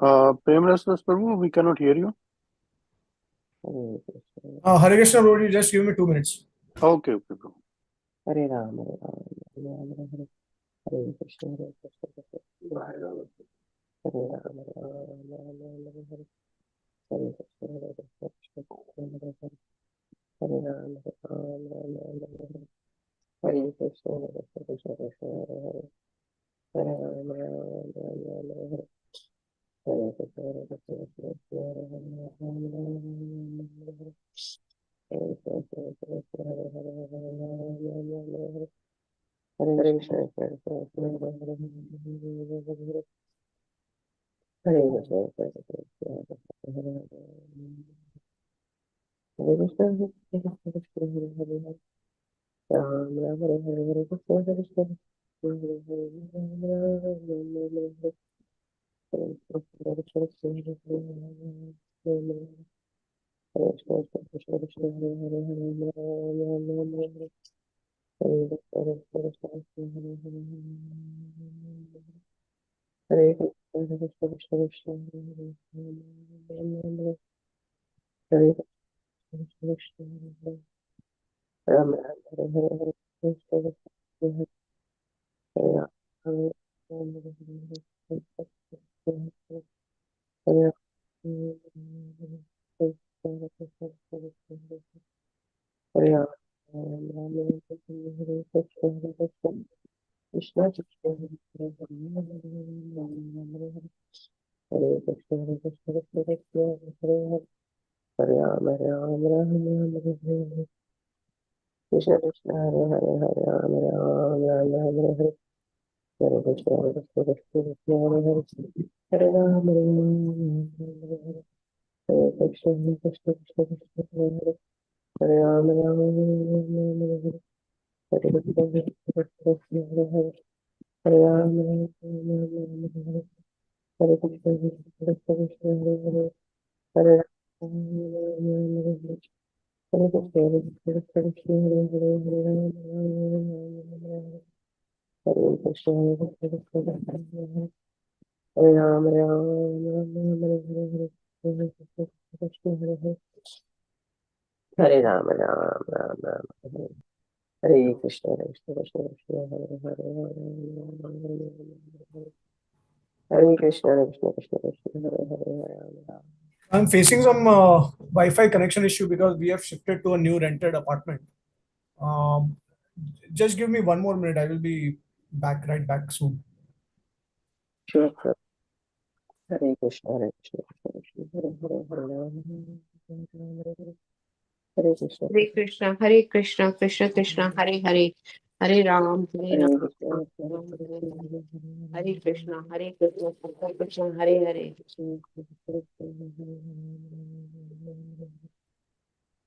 Prem Rastas Prabhu, we cannot hear you. Hare Krishna. Hare Krishna, bro, you just give me 2 minutes. Okay, okay, Prabhu. Hare Ram, Hare Ram, Ram Ram, Hare Krishna, Hare Krishna, Hare Ram, Hare Ram, Hare Hare, Hare Krishna, Hare Krishna, Krishna Krishna, Hare Hare, Hare Ram, Hare Ram, Ram Ram, Hare Krishna, Hare Krishna, Krishna Hare Hare, Hare Ram, Ram Ram, Hare Hare Krishna, Hare Krishna, Krishna Krishna, Hare Hare, Ram Ram, Hare Hare Krishna, Hare Krishna, Hare Hare, Hare Ram, Hare Krishna, Hare Krishna, Hare Hare, Hare Krishna, Hare Krishna, Hare Krishna, Hare Krishna, Hare Hare, Ram Ram, Hare Hare, Hare Krishna, Hare Krishna, Hare Hare, Ram Ram, Hare Hare, Hare Krishna, Hare Krishna, Hare Hare, Hare Krishna, Hare Krishna, Krishna Hare Hare, Hare Ram, Ram Hare Hare, Hare Krishna, Hare Krishna, Krishna Hare Hare, Hare Krishna, Hare Krishna, Krishna Krishna, Hare Hare, Ram Ram Hare Hare, Hare Krishna, Krishna Hare Hare, Ram Ram Hare Hare, Hare Krishna, Krishna Hare Hare, Hare Ram, Hare Ram, Hare Hare, Hare Krishna, Hare Hare, Hare Krishna, Hare Krishna, Hare Ram, Ram Ram, Hare Hare, Hare Krishna, Hare Krishna, Krishna Krishna, Hare Hare, Ram Ram, Hare Krishna, Hare Krishna, Krishna Krishna, Hare Hare, Hare Ram, Ram Ram, Hare Hare, Krishna Krishna, Hare Hare, Hare Ram, Ram Ram, Hare Hare, Hare Krishna, Hare Krishna, Krishna Krishna, Hare Hare, Hare Ram, Ram, Hare Hare, Hare Krishna, Hare Krishna, Krishna Krishna, Hare Hare, Hare Ram, Ram, Hare Hare, Hare Krishna, Hare Krishna, Krishna Hare Hare, Hare Ram, Ram, Hare Hare, Hare Krishna, Hare Krishna, Krishna Hare Hare, Hare Ram, Hare Hare, Hare Krishna, Hare Krishna, Krishna Hare Hare, Hare Ram, Hare Krishna, Hare Krishna, Krishna Hare Hare, Hare Ram, Hare Hare, Hare Krishna, Krishna Hare Hare, Hare Ram, Ram Ram, Hare Krishna, Hare Krishna, Krishna Krishna, Hare Hare, Hare Krishna, Hare Krishna, Krishna Krishna, Hare Hare, Hare Ram. I'm facing some Wi-Fi connection issue because we have shifted to a new rented apartment. Um, just give me 1 more minute. I will be right back soon. Sure, sure. Hare Krishna, Hare Krishna, Krishna Krishna, Hare Hare, Hare Ram, Hare Hare, Hare Krishna, Hare Krishna, Hare Krishna, Krishna Krishna, Hare Hare, Hare Ram, Hare Krishna, Ram, Hare Krishna, Hare Krishna, Krishna Krishna, Hare Hare.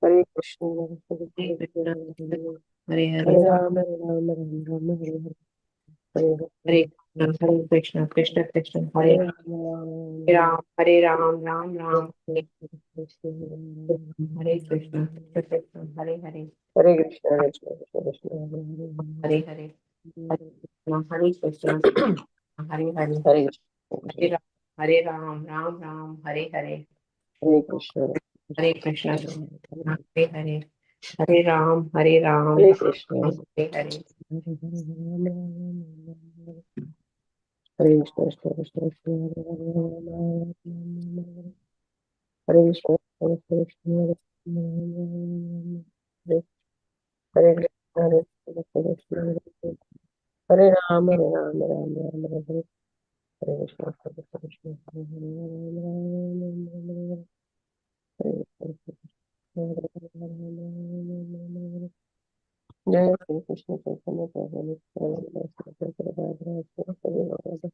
Hare Krishna, Hare Krishna, Hare Hare Hare, Ram, Hare Ram, Hare Ram, Hare Hare Krishna, Hare Krishna, Krishna Krishna, Hare Hare Ram, Hare Ram, Ram Ram, Hare Krishna, Krishna Krishna, Hare Hare, Hare Krishna, Hare Krishna, Krishna Hare Hare, Hare Krishna, Hare Hare, Hare Hare Ram, Ram Ram, Hare Hare, Hare Krishna, Hare Krishna, Hare Hare, Hare Ram, Hare Krishna, Hare Hare. Hare Krishna, Krishna Krishna, Hare Krishna, Hare Krishna, Hare Krishna, Hare Krishna, Hare Ram, Hare Ram, Ram Ram, Hare Hare, Hare Krishna, Hare Krishna, Hare Ram, Hare Hare, Jai Shri Krishna Chaitanya Prabhu Nityananda Prabhu Hare Krishna,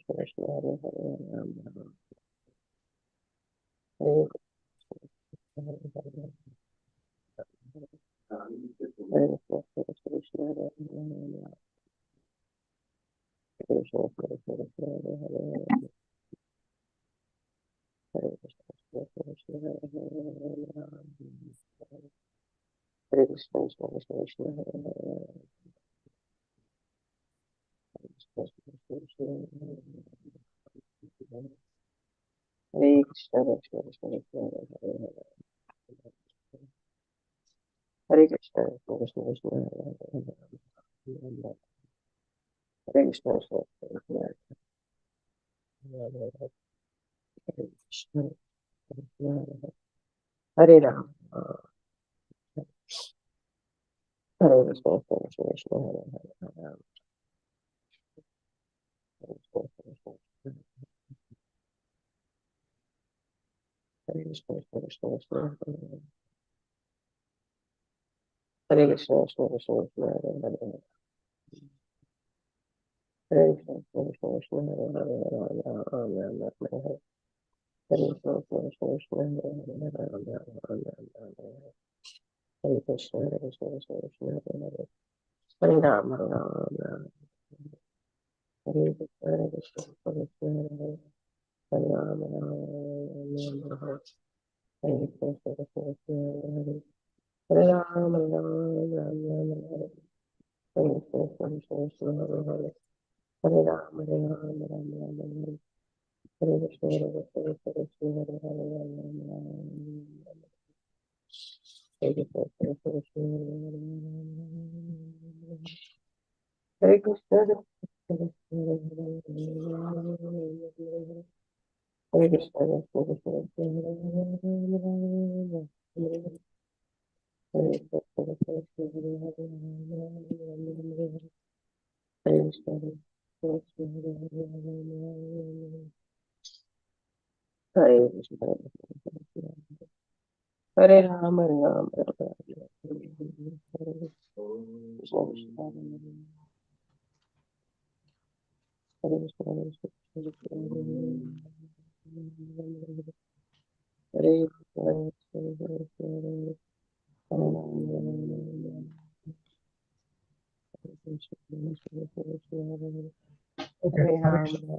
Hare Krishna, Hare Ram, Hare Krishna, Hare Hare Krishna, Krishna Krishna, Hare Hare, Hare Krishna, Krishna Krishna, Hare Hare, Hare Krishna, Krishna Krishna, Hare Hare, Krishna Krishna, Hare Krishna, Krishna Krishna, Hare Hare, Hare Krishna, Krishna Krishna, Hare Hare, Hare Krishna, Krishna Krishna, Hare Krishna, Hare Ram, Hare Krishna, Krishna Krishna, Hare Hare, Hare Krishna, Hare Krishna, Krishna Krishna, Hare Krishna, Krishna Krishna, Hare Hare, Hare Krishna, Krishna Krishna, Hare Hare, Ram Ram, Hare Hare. Hare Krishna, Krishna Krishna, Hare Hare, Ram Ram, Hare Krishna, Krishna Krishna, Hare Hare, Hare Ram, Hare Ram, Hare Krishna, Krishna Krishna, Hare Hare, Hare Ram, Hare Ram, Hare Krishna, Krishna Krishna, Hare Ram, Hare Ram, Hare Hare Krishna, Krishna Krishna, Hare Hare, Hare Ram, Hare Ram, Hare Krishna, Krishna Krishna, Hare Hare, Hare Krishna, Krishna Krishna, Hare Krishna, Hare Krishna, Krishna Krishna, Hare Ram, Hare Ram, Okay, Hare Krishna.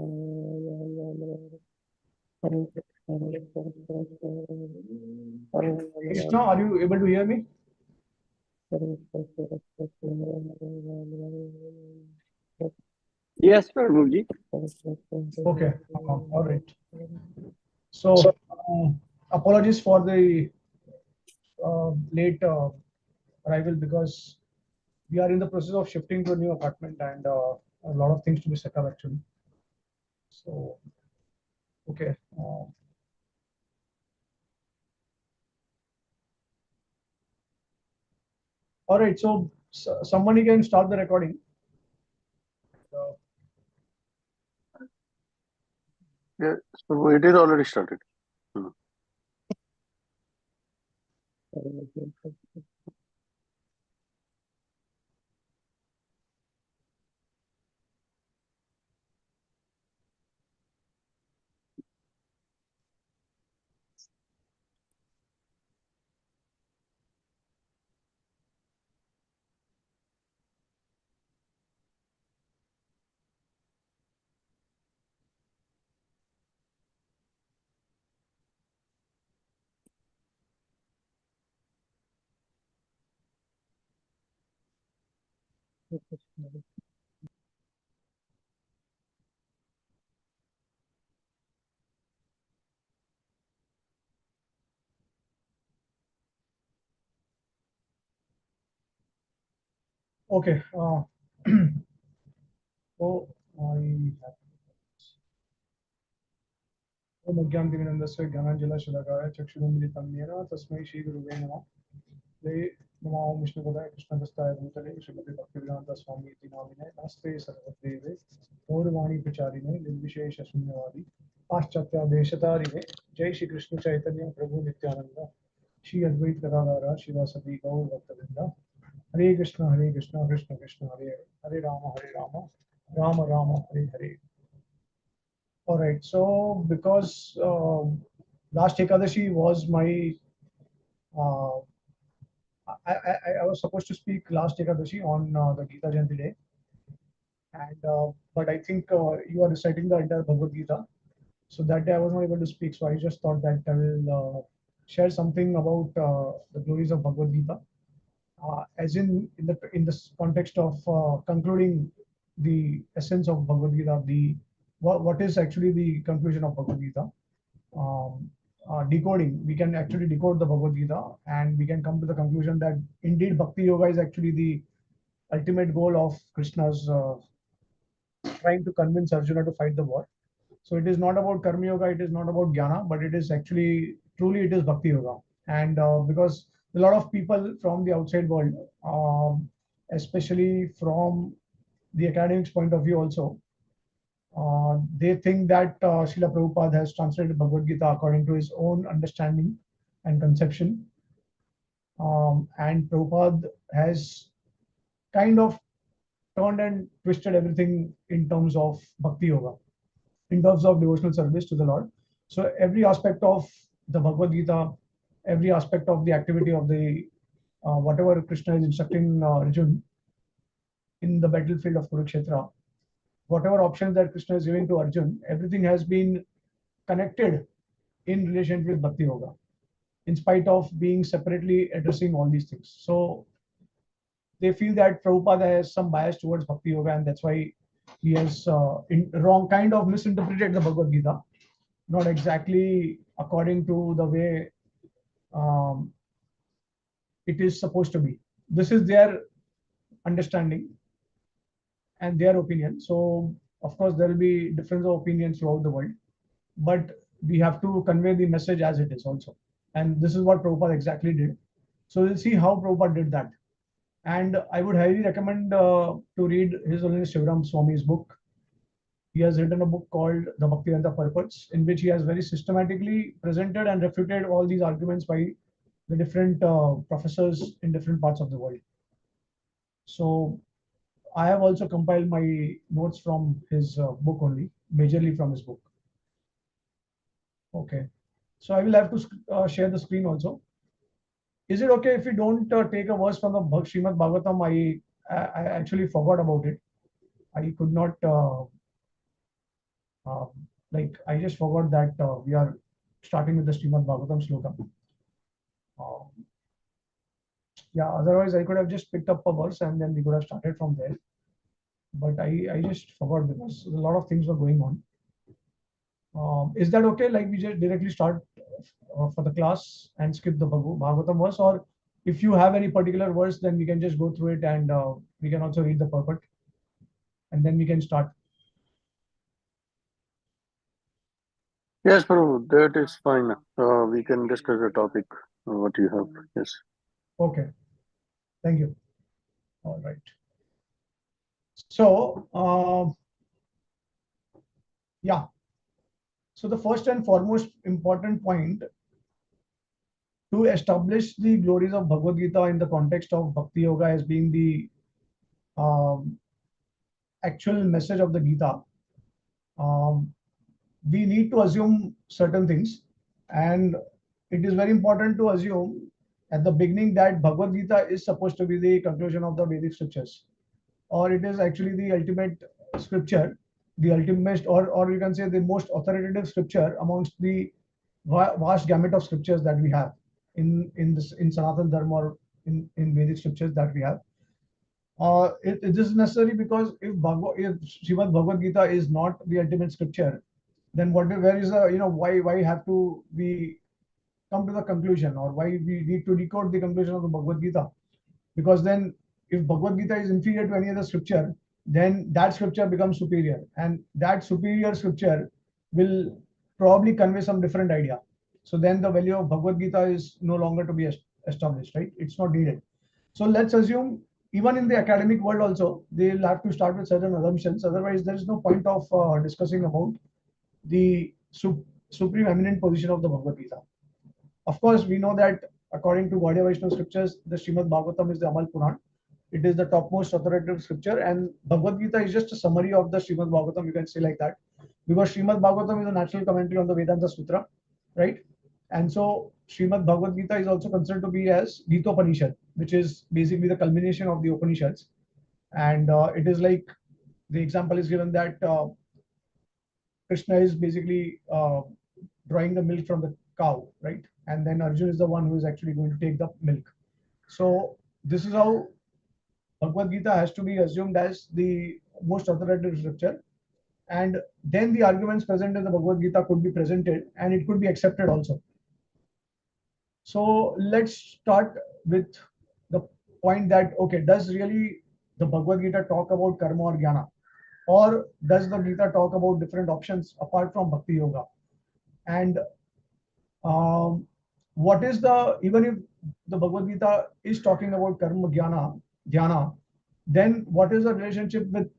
Krishna, are you able to hear me? Yes, Prabhuji. Okay, all right. So, apologies for the late arrival because we are in the process of shifting to a new apartment and a lot of things to be set up actually. So, okay. All right, so somebody can start the recording. Yeah, so it is already started. Okay. So I have ओम अज्ञानतिमिरन्दस्य ज्ञानाञ्जनशलाकया चक्षुरुन्मिलितं येन तस्मै श्रीगुरुवे नमः। जय नमो विष्णुपदाय कृष्णहस्ताय भूतले श्रीमते भक्तिवेदान्त स्वामी इति नामिने नमस्ते सर्वदेवे गौरवाणी प्रचारिणे निर्विशेषशून्यवादी पाश्चात्यादेशतारिणे जय श्री कृष्ण चैतन्य प्रभु नित्यानंद श्री अद्वैत गदाधर शिवासदि गौर भक्तवृंद हरे Krishna Krishna Krishna Hare Hare Hare Ram Ram Ram Hare Hare. All right. So because last Ekadashi was my uh, I was supposed to speak last Ekadashi on the Gita Jayanti day, And but I think you are reciting the entire Bhagavad Gita. So that day I was not able to speak. So I just thought that I will share something about the glories of Bhagavad Gita, as in this context of concluding the essence of Bhagavad Gita, the what is actually the conclusion of Bhagavad Gita. Um, Decoding, we can actually decode the Bhagavad Gita, and we can come to the conclusion that indeed Bhakti Yoga is actually the ultimate goal of Krishna's trying to convince Arjuna to fight the war. So it is not about Karma Yoga, it is not about Jnana, but it is actually truly it is Bhakti Yoga. And because a lot of people from the outside world, especially from the academics point of view also, they think that Srila Prabhupada has translated Bhagavad Gita according to his own understanding and conception. And Prabhupada has kind of turned and twisted everything in terms of Bhakti Yoga, in terms of devotional service to the Lord. So every aspect of the Bhagavad Gita, every aspect of the activity of the whatever Krishna is instructing Arjuna in the battlefield of Kurukshetra, whatever options that Krishna is giving to Arjuna, everything has been connected in relation with Bhakti Yoga, in spite of being separately addressing all these things. So they feel that Prabhupada has some bias towards Bhakti Yoga, and that's why he has wrong kind of misinterpreted the Bhagavad Gita, not exactly according to the way um, it is supposed to be. This is their understanding and their opinion. So, of course, there will be difference of opinions throughout the world, but we have to convey the message as it is also. And this is what Prabhupada exactly did. So, we'll see how Prabhupada did that. And I would highly recommend to read His Holiness Shivaram Swami's book. He has written a book called The Bhaktivedanta Purports, in which he has very systematically presented and refuted all these arguments by the different professors in different parts of the world. So I have also compiled my notes from his book only, majorly from his book. Okay. So I will have to share the screen also. Is it okay if we don't take a verse from the Srimad Bhagavatam? I actually forgot about it. I could not uh, I just forgot that we are starting with the Srimad Bhagavatam sloka. Yeah, otherwise I could have just picked up a verse and then we could have started from there. But I just forgot because a lot of things were going on. Is that okay? Like we just directly start for the class and skip the Bhagavatam verse, or if you have any particular verse, then we can just go through it and we can also read the purport, and then we can start. Yes, Prabhu, that is fine. We can discuss the topic, what you have. Yes. Okay. Thank you. All right. So, yeah. So the first and foremost important point to establish the glories of Bhagavad Gita in the context of Bhakti Yoga as being the um, actual message of the Gita, um, we need to assume certain things. And it is very important to assume at the beginning that Bhagavad Gita is supposed to be the conclusion of the Vedic scriptures, or it is actually the ultimate scripture, the ultimate, or you can say the most authoritative scripture amongst the vast gamut of scriptures that we have in Sanatana Dharma or in Vedic scriptures that we have. It is necessary because if Srimad Bhagavad Gita is not the ultimate scripture, then where is the why have to we come to the conclusion, or why we need to decode the conclusion of the Bhagavad Gita? Because then if Bhagavad Gita is inferior to any other scripture, then that scripture becomes superior, and that superior scripture will probably convey some different idea. So then the value of Bhagavad Gita is no longer to be established, right? It's not needed. So let's assume even in the academic world also, they'll have to start with certain assumptions. Otherwise, there is no point of discussing about the supreme eminent position of the Bhagavad Gita. Of course, we know that according to Gaudiya Vaishnava scriptures, the Srimad Bhagavatam is the Amal Puran. It is the topmost authoritative scripture, and Bhagavad Gita is just a summary of the Srimad Bhagavatam. You can say like that, because Srimad Bhagavatam is a natural commentary on the Vedanta Sutra, right? And so Srimad Bhagavad Gita is also considered to be as Gita Upanishad, which is basically the culmination of the Upanishads, and it is like the example is given that Krishna is basically drawing the milk from the cow, right? And then Arjun is the one who is actually going to take the milk. So this is how Bhagavad Gita has to be assumed as the most authoritative scripture. And then the arguments present in the Bhagavad Gita could be presented and it could be accepted also. So let's start with the point that, okay, does really the Bhagavad Gita talk about karma or jnana? Or does the Gita talk about different options apart from Bhakti Yoga? And what is the, even if the Bhagavad Gita is talking about karma, jnana, dhyana, then what is the relationship with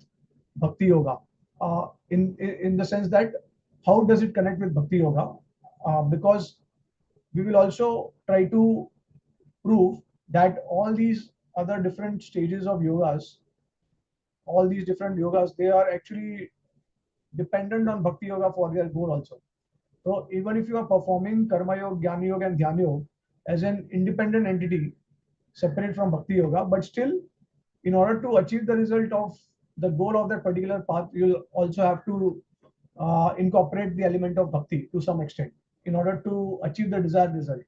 Bhakti Yoga? In the sense that how does it connect with Bhakti Yoga? Because we will also try to prove that all these other different stages of yogas, all these different yogas, they are actually dependent on Bhakti Yoga for their goal also. So even if you are performing Karma Yoga, Jnana Yoga and Dhyana Yoga as an independent entity, separate from Bhakti Yoga, but still, in order to achieve the result of the goal of that particular path, you'll also have to incorporate the element of Bhakti to some extent in order to achieve the desired result.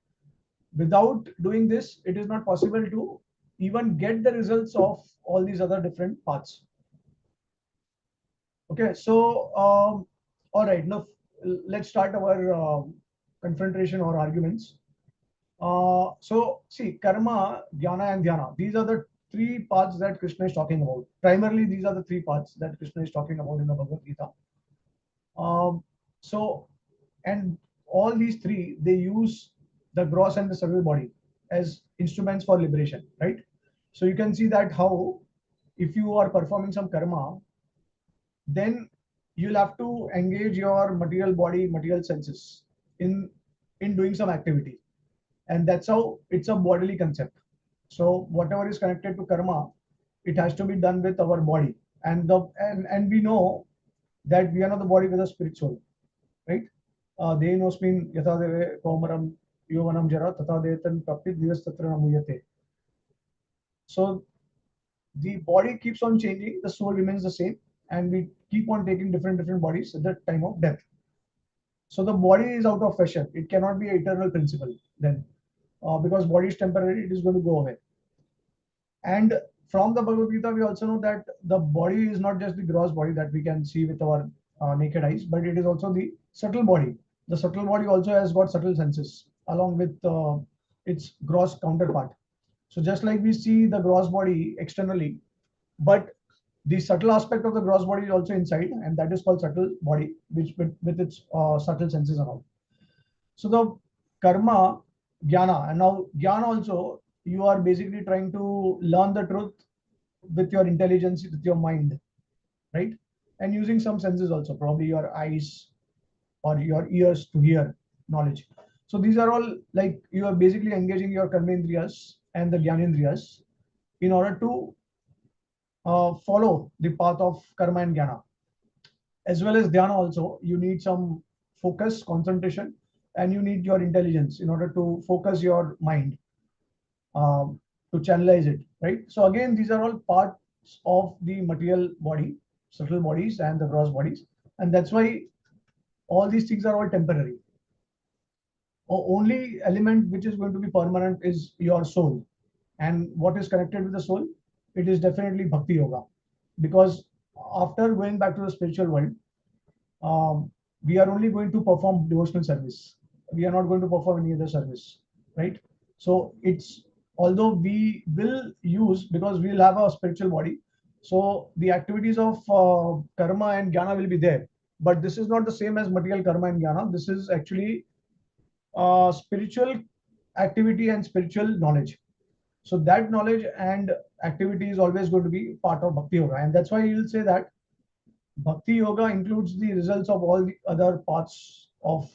Without doing this, it is not possible to even get the results of all these other different paths. Okay, so all right, now let's start our confrontation or arguments. So see, karma, jnana and dhyana, these are the three paths that Krishna is talking about. Primarily, these are the three paths that Krishna is talking about in the Bhagavad Gita. So, and all these three, they use the gross and the subtle body as instruments for liberation, right? So you can see that how, if you are performing some karma, then you'll have to engage your material body, material senses in doing some activity, and that's how it's a bodily concept. So whatever is connected to karma, it has to be done with our body, and we know that we are not the body with a spirit soul, right? Dehinosmin yatha deve komaram yovanam jara tatha detan prapti divas tatra namuyate. So the body keeps on changing, the soul remains the same, and we keep on taking different bodies at the time of death. So the body is out of fashion. It cannot be an eternal principle then, because body is temporary, it is going to go away. And from the Bhagavad Gita, we also know that the body is not just the gross body that we can see with our naked eyes, but it is also the subtle body. The subtle body also has got subtle senses along with its gross counterpart. So just like we see the gross body externally, but the subtle aspect of the gross body is also inside, and that is called subtle body, which with its subtle senses and all. So the karma, jnana, and now jnana also, you are basically trying to learn the truth with your intelligence, with your mind, right? And using some senses also, probably your eyes or your ears to hear knowledge. So these are all like you are basically engaging your karmendriyas and the jnanendriyas in order to follow the path of karma and jnana. As well as dhyana also, you need some focus, concentration, and you need your intelligence in order to focus your mind, to channelize it, right? So again, these are all parts of the material body, subtle bodies and the gross bodies, and that's why all these things are all temporary. Only element which is going to be permanent is your soul. And what is connected with the soul? It is definitely Bhakti Yoga. Because after going back to the spiritual world, we are only going to perform devotional service. We are not going to perform any other service, right? So it's, although we will use, because we will have a spiritual body, so the activities of karma and jnana will be there. But this is not the same as material karma and jnana. This is actually spiritual activity and spiritual knowledge. So that knowledge and activity is always going to be part of Bhakti Yoga. And that's why you'll say that Bhakti Yoga includes the results of all the other parts of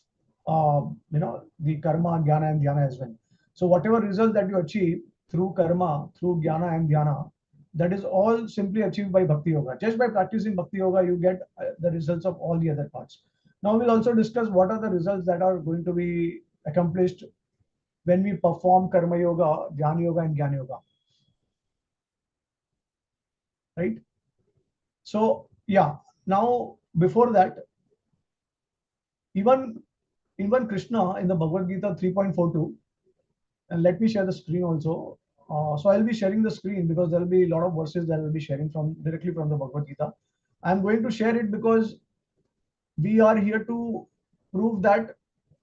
the karma, jnana and dhyana as well. So whatever result that you achieve through karma, through jnana and dhyana, that is all simply achieved by Bhakti Yoga. Just by practicing Bhakti Yoga, you get the results of all the other parts. Now we'll also discuss what are the results that are going to be accomplished when we perform Karma Yoga, Dhyana Yoga and Jnana Yoga. Right? So Yeah. Now, before that, even Krishna in the Bhagavad Gita 3.42, and let me share the screen also. So I'll be sharing the screen because there will be a lot of verses that I will be sharing from directly from the Bhagavad Gita. I'm going to share it because we are here to prove that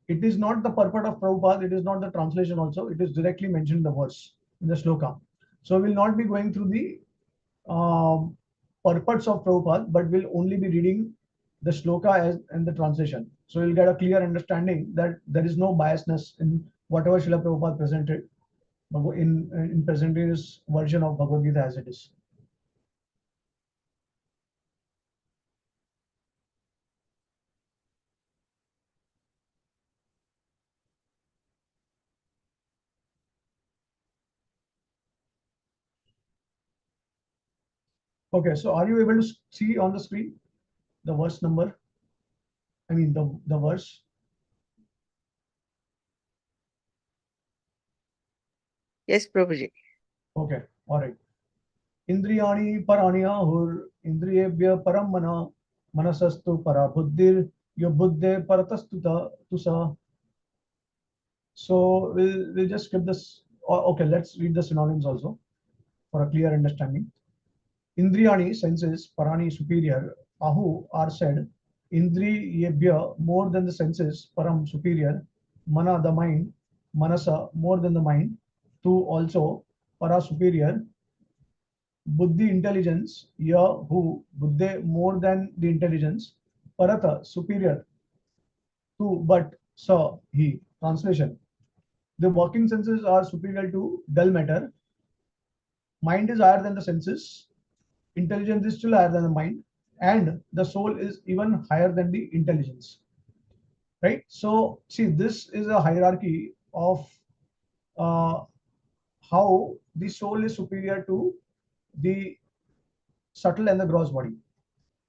it is not the purport of Prabhupada, it is not the translation also, it is directly mentioned in the verse, in the shloka. So we'll not be going through the purports of Prabhupada, but we'll only be reading the shloka as in the translation. So you'll get a clear understanding that there is no biasness in whatever Srila Prabhupada presented in presenting his version of Bhagavad Gita as it is. Okay, so are you able to see on the screen the verse number? I mean the verse. Yes, Prabhuji. Okay, all right. Indriyani paraniya hur indriyebhya param mana manasastu para buddhir yo buddhe paratastuta tusa. So we'll just skip this. Okay, let's read the synonyms also for a clear understanding. Indriyani senses, parani superior, ahu are said, indriyebhya more than the senses, param superior, mana the mind, manasa more than the mind, tu also, para superior, buddhi intelligence, ya who, buddhe more than the intelligence, parata superior, to but, sa he. Translation. The working senses are superior to dull matter. Mind is higher than the senses. Intelligence is still higher than the mind, and the soul is even higher than the intelligence. Right? So, see, this is a hierarchy of uh, how the soul is superior to the subtle and the gross body,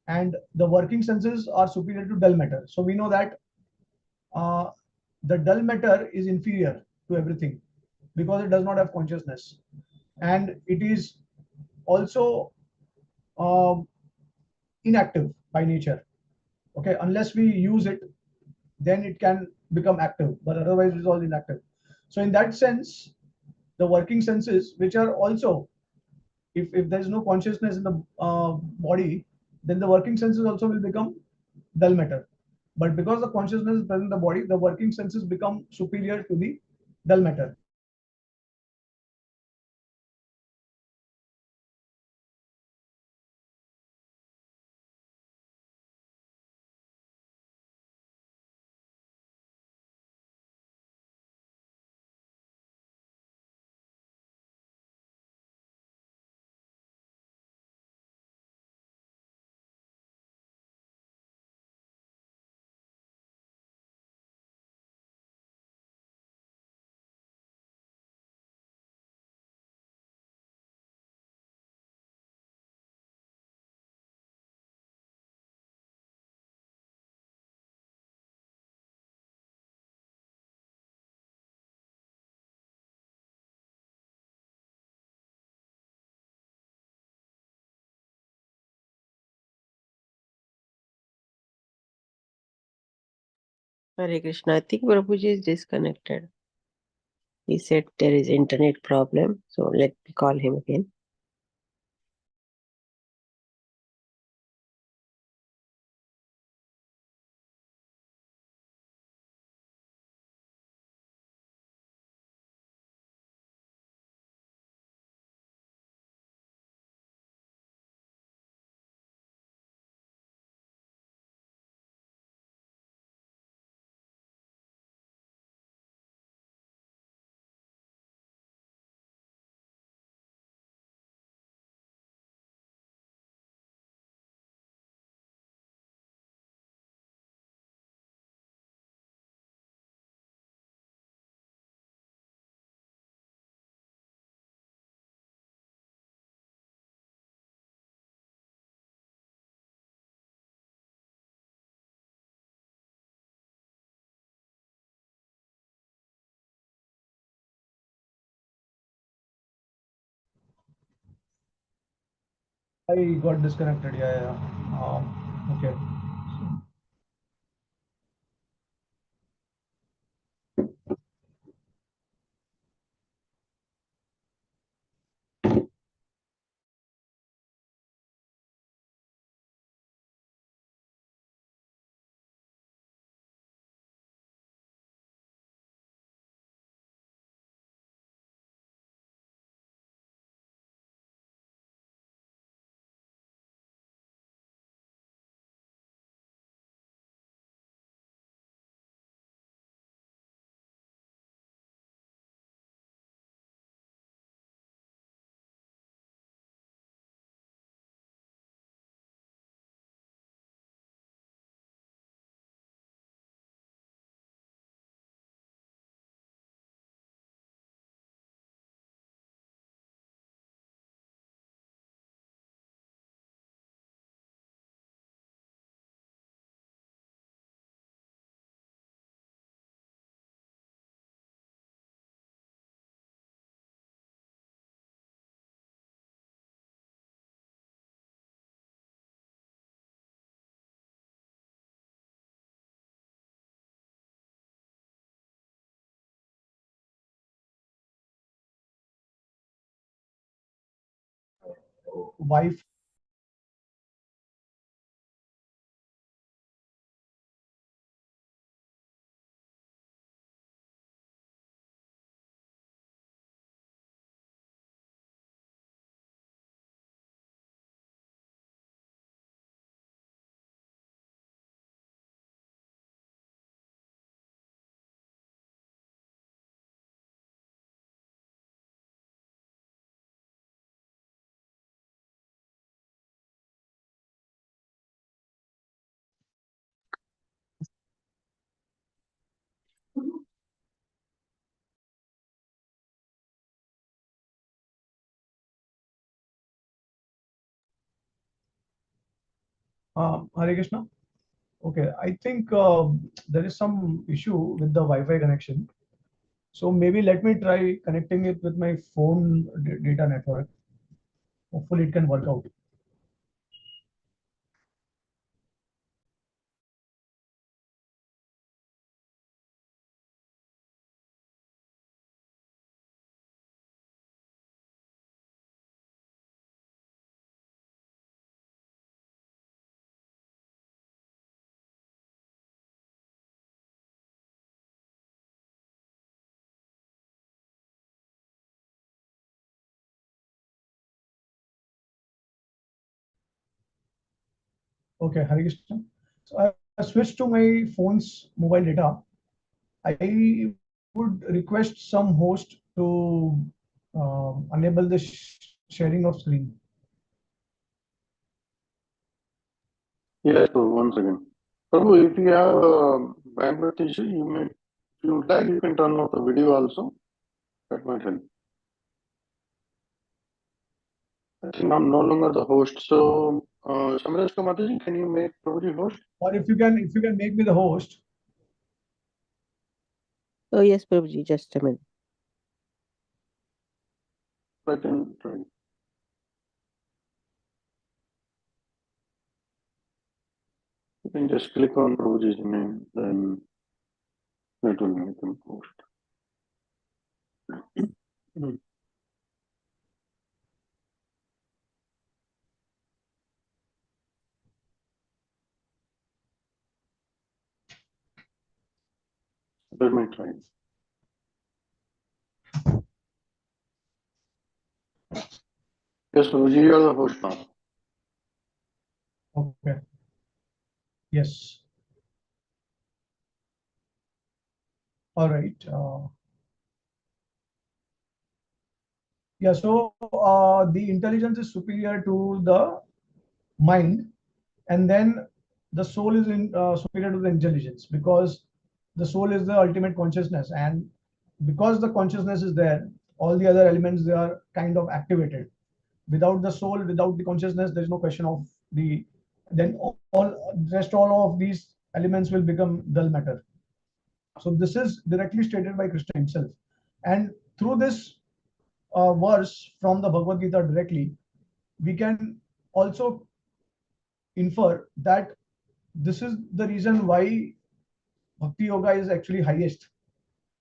and the working senses are superior to dull matter. So, we know that uh, the dull matter is inferior to everything because it does not have consciousness, and it is also um, inactive by nature. Okay, unless we use it, then it can become active, but otherwise it's all inactive. So in that sense, the working senses, which are also, if there is no consciousness in the body, then the working senses also will become dull matter. But because the consciousness is present in the body, the working senses become superior to the dull matter. Hare Krishna. I think Prabhuji is disconnected. He said there is internet problem, so let me call him again. I got disconnected. Yeah. Okay. Wi-Fi. Hare Krishna. Okay, I think there is some issue with the Wi-Fi connection. So maybe let me try connecting it with my phone data network. Hopefully it can work out. Okay, Hare Krishna. So I switched to my phone's mobile data. I would request some host to enable the sharing of screen. Yes, so once again. Prabhu, if you have bandwidth issue, if you like, you can turn off the video also. That might help. I think I'm no longer the host. So, Samraj Kamataji, can you make Prabhuji host? Or if you can make me the host. Oh, yes, Prabhuji, just a minute. I can try. You can just click on Prabhuji's name, then that will make him host. Let me try. Yes, Prabhuji, you are the host now. Okay. Yes. All right. Yeah. So the intelligence is superior to the mind, and then the soul is superior to the intelligence, because the soul is the ultimate consciousness, and because the consciousness is there, all the other elements, they are kind of activated. Without the soul, without the consciousness, there is no question of the, then all of these elements will become dull matter. So this is directly stated by Krishna himself, and through this verse from the Bhagavad Gita directly, we can also infer that this is the reason why Bhakti Yoga is actually highest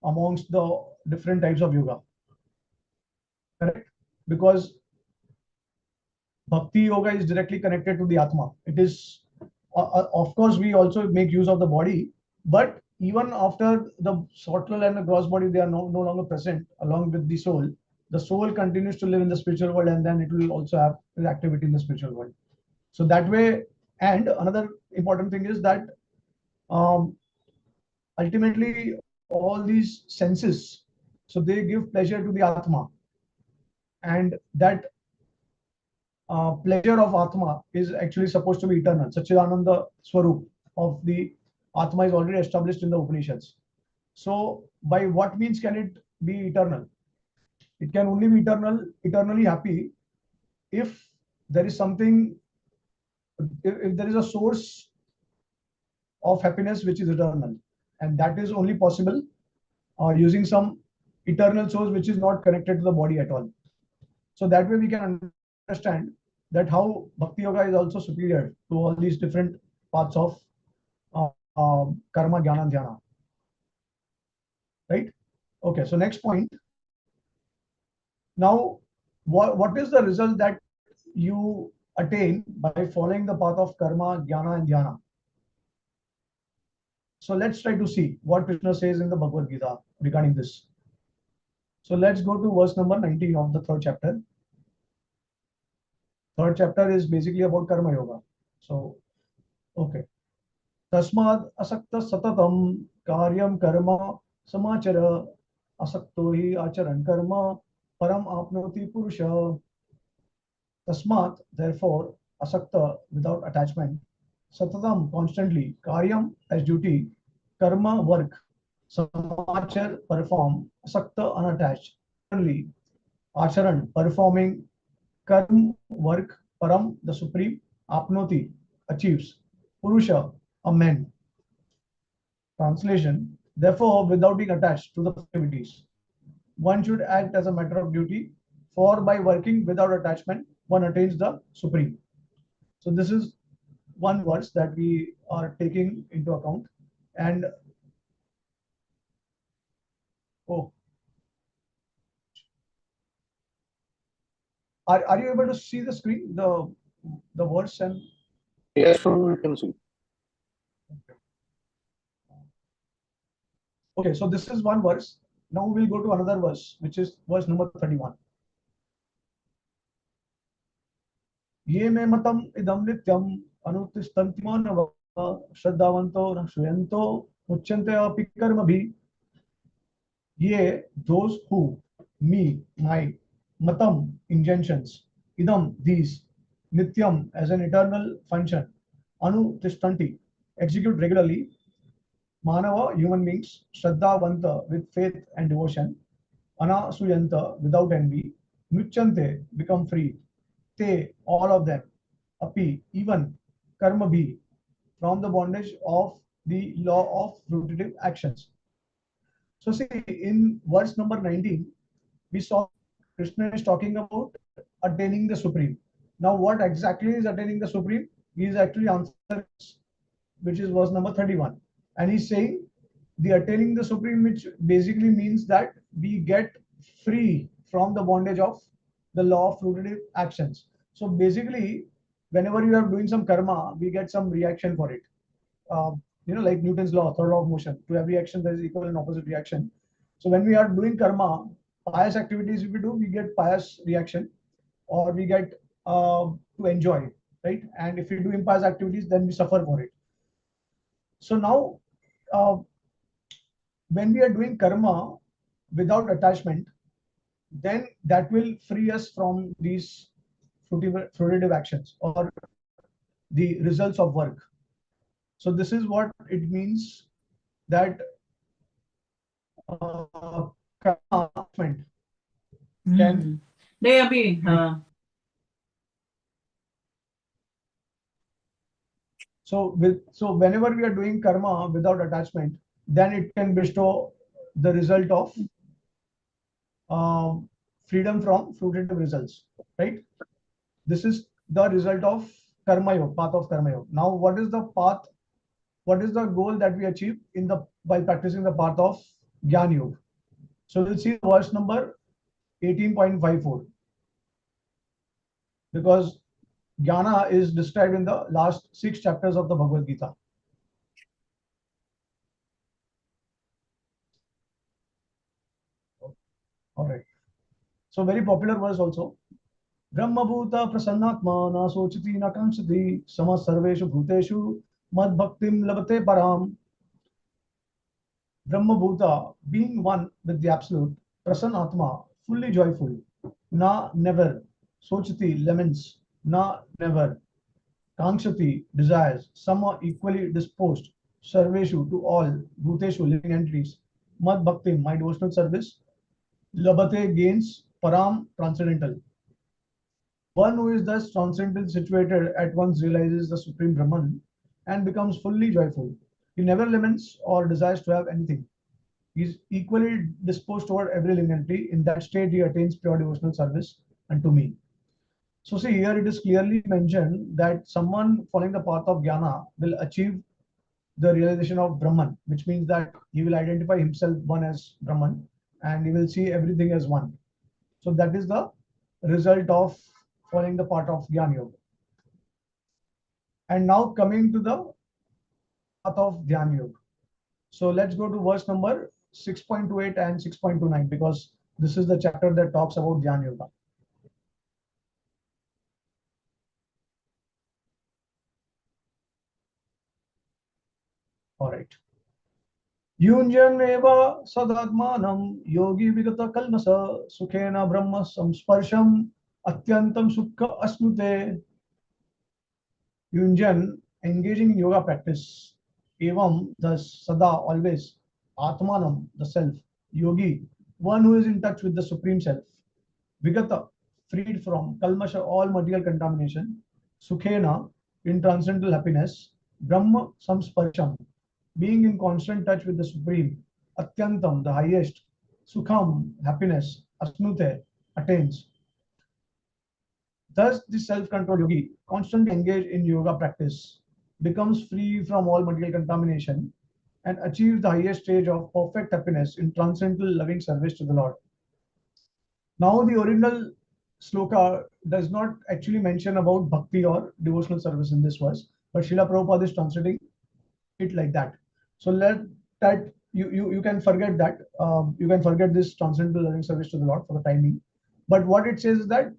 amongst the different types of yoga. Correct? Because Bhakti Yoga is directly connected to the Atma. It is, of course, we also make use of the body, but even after the subtle and the gross body, they are no longer present along with the soul. The soul continues to live in the spiritual world, and then it will also have activity in the spiritual world. So that way, and another important thing is that ultimately all these senses, so they give pleasure to the Atma, and that pleasure of Atma is actually supposed to be eternal. Sachidananda Swarup of the Atma is already established in the Upanishads. So, by what means can it be eternal? It can only be eternally happy if there is something, if there is a source of happiness which is eternal, and that is only possible using some eternal source which is not connected to the body at all. So that way we can understand that how Bhakti Yoga is also superior to all these different parts of karma, jnana, and dhyana. Right? Okay, so next point. Now, what is the result that you attain by following the path of karma, jnana, and dhyana? So let's try to see what Krishna says in the Bhagavad Gita regarding this. So let's go to verse number 19 of the third chapter. Third chapter is basically about karma yoga. So, okay. Tasmad asakta satatam karyam karma samachara asakto hi acharan karma param apnoti purusha. Tasmat, therefore, asakta, without attachment, satatam, constantly, karyam, as duty, karma, work, samachar, perform, asakta, unattached, only, acharan, performing, karm, work, param, the supreme, apnoti, achieves, purusha, a man. Translation, therefore, without being attached to the activities, one should act as a matter of duty, for by working without attachment, one attains the supreme. So this is one verse that we are taking into account. And oh, are you able to see the screen, the verse? And Yes, we can see. okay, so this is one verse. Now we'll go to another verse, which is verse number 31. Ye me matam idam nityam anutistanti manava shraddhavanto na shruyanto muchyante api karma bhi. Ye, those who, me, my, matam, injunctions, idam, these, nityam, as an eternal function, anu, tishtanti, execute regularly, manava, human beings, shraddhavanta, with faith and devotion, anasuyanta, without envy, muchante, become free, te, all of them, api, even, karma bhi, from the bondage of the law of fruitive actions. So see, in verse number 19, we saw Krishna is talking about attaining the supreme. Now, what exactly is attaining the supreme? He is actually answering, which is verse number 31. And he's saying the attaining the supreme, which basically means that we get free from the bondage of the law of fruitive actions. So basically, whenever you are doing some karma, we get some reaction for it. Like Newton's law, third law of motion. To every action, there is equal and opposite reaction. So when we are doing karma, pious activities, if we do, we get pious reaction, or we get to enjoy, right? And if we do impious activities, then we suffer for it. So now, when we are doing karma without attachment, then that will free us from these fruitive actions or the results of work. So this is what it means that karma can They are being so whenever we are doing karma without attachment, then it can bestow the result of freedom from fruitive results, right? This is the result of karma yoga, path of karma yoga. Now, what is the path? What is the goal that we achieve in the by practicing the path of Jnana Yoga? So we'll see verse number 18.54, because Jnana is described in the last 6 chapters of the Bhagavad Gita. All right. So very popular verse also. Brahmabhuta prasannatma na sochiti na kanchati sama sarveshu bhuteshu mad bhaktim labate param. Brahmabhuta, being one with the absolute, prasannatma, fully joyful, na never, sochiti laments, na never, kankshati desires, sama equally disposed, sarveshu to all, bhuteshu living entities, mad bhaktim, my devotional service, labate gains, param transcendental. One who is thus transcendently situated at once realizes the Supreme Brahman and becomes fully joyful. He never laments or desires to have anything. He is equally disposed toward every living entity. In that state, he attains pure devotional service unto me. So, see here it is clearly mentioned that someone following the path of Jnana will achieve the realization of Brahman, which means that he will identify himself one as Brahman and he will see everything as one. So, that is the result of following the path of Jnana Yoga. And now coming to the path of Dhyan Yoga. So let's go to verse number 6.28 and 6.29, because this is the chapter that talks about Dhyan Yoga. All right. Yunjaneva sadatmanam yogi vigata kalmasa sukhena brahma samsparsham atyantam sukha asnute. Yunjan, engaging in yoga practice, evam, thus sada, always, atmanam, the self, yogi, one who is in touch with the supreme self, vigata, freed from kalmasha, all material contamination, sukhena, in transcendental happiness, brahma samsparsham, being in constant touch with the supreme, atyantam, the highest, sukham, happiness, asnute, attains. Thus, the self-controlled yogi, constantly engaged in yoga practice, becomes free from all material contamination and achieves the highest stage of perfect happiness in transcendental loving service to the Lord. Now, the original sloka does not actually mention about bhakti or devotional service in this verse, but Srila Prabhupada is translating it like that. So let that you can forget that. You can forget this transcendental loving service to the Lord for the time being. But what it says is that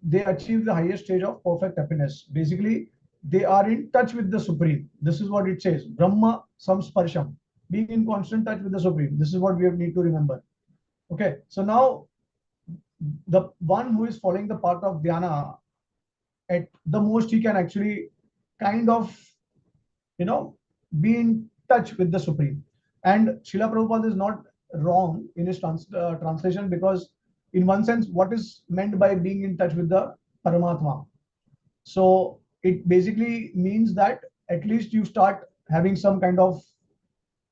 they achieve the highest stage of perfect happiness. Basically, they are in touch with the Supreme. This is what it says. Brahma samsparsham, being in constant touch with the Supreme. This is what we need to remember. Okay, so now the one who is following the path of dhyana, at the most he can actually kind of be in touch with the Supreme. And Srila Prabhupada is not wrong in his translation, because in one sense, what is meant by being in touch with the Paramatma? So it basically means that at least you start having some kind of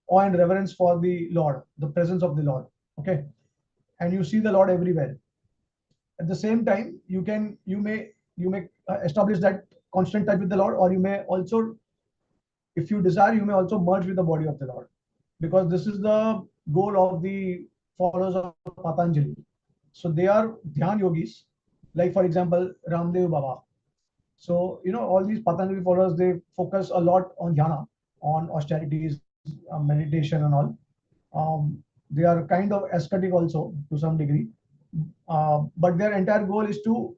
awe and reverence for the Lord, the presence of the Lord. Okay. And you see the Lord everywhere. At the same time, you may establish that constant touch with the Lord, or you may also, if you desire, you may also merge with the body of the Lord, because this is the goal of the followers of Patanjali. So they are dhyan yogis, like for example Ramdev Baba. So all these Patanjali followers, they focus a lot on dhyana, on austerities, meditation and all. They are kind of ascetic also to some degree, but their entire goal is to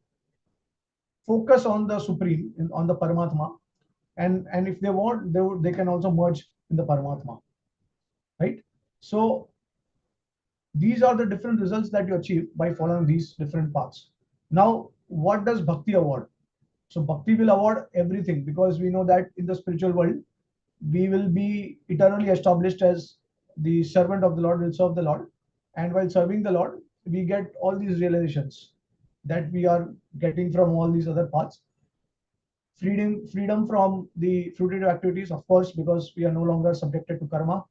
focus on the Supreme, on the Paramatma, and if they want, they can also merge in the Paramatma, right? So these are the different results that you achieve by following these different paths. Now, what does bhakti award? So bhakti will award everything, because we know that in the spiritual world, we will be eternally established as the servant of the Lord, will serve the Lord. And while serving the Lord, we get all these realizations that we are getting from all these other paths. Freedom from the fruitive activities, of course, because we are no longer subjected to karma.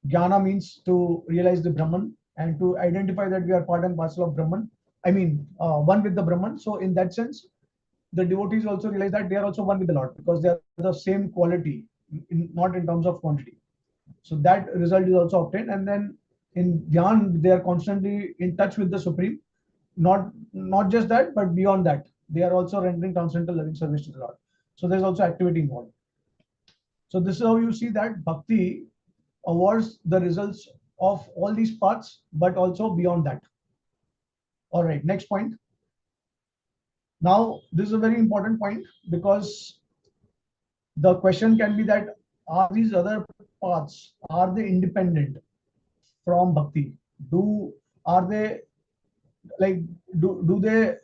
Jnana means to realize the Brahman and to identify that we are part and parcel of Brahman. I mean, one with the Brahman. So in that sense, the devotees also realize that they are also one with the Lord, because they are the same quality, not in terms of quantity. So that result is also obtained. And then in dhyan, they are constantly in touch with the Supreme. Not just that, but beyond that, they are also rendering transcendental loving service to the Lord. So there's also activity involved. So this is how you see that bhakti awards the results of all these paths, but also beyond that. All right, next point. Now, this is a very important point, because the question can be that, are these other paths, are they independent from bhakti? Are they like, do they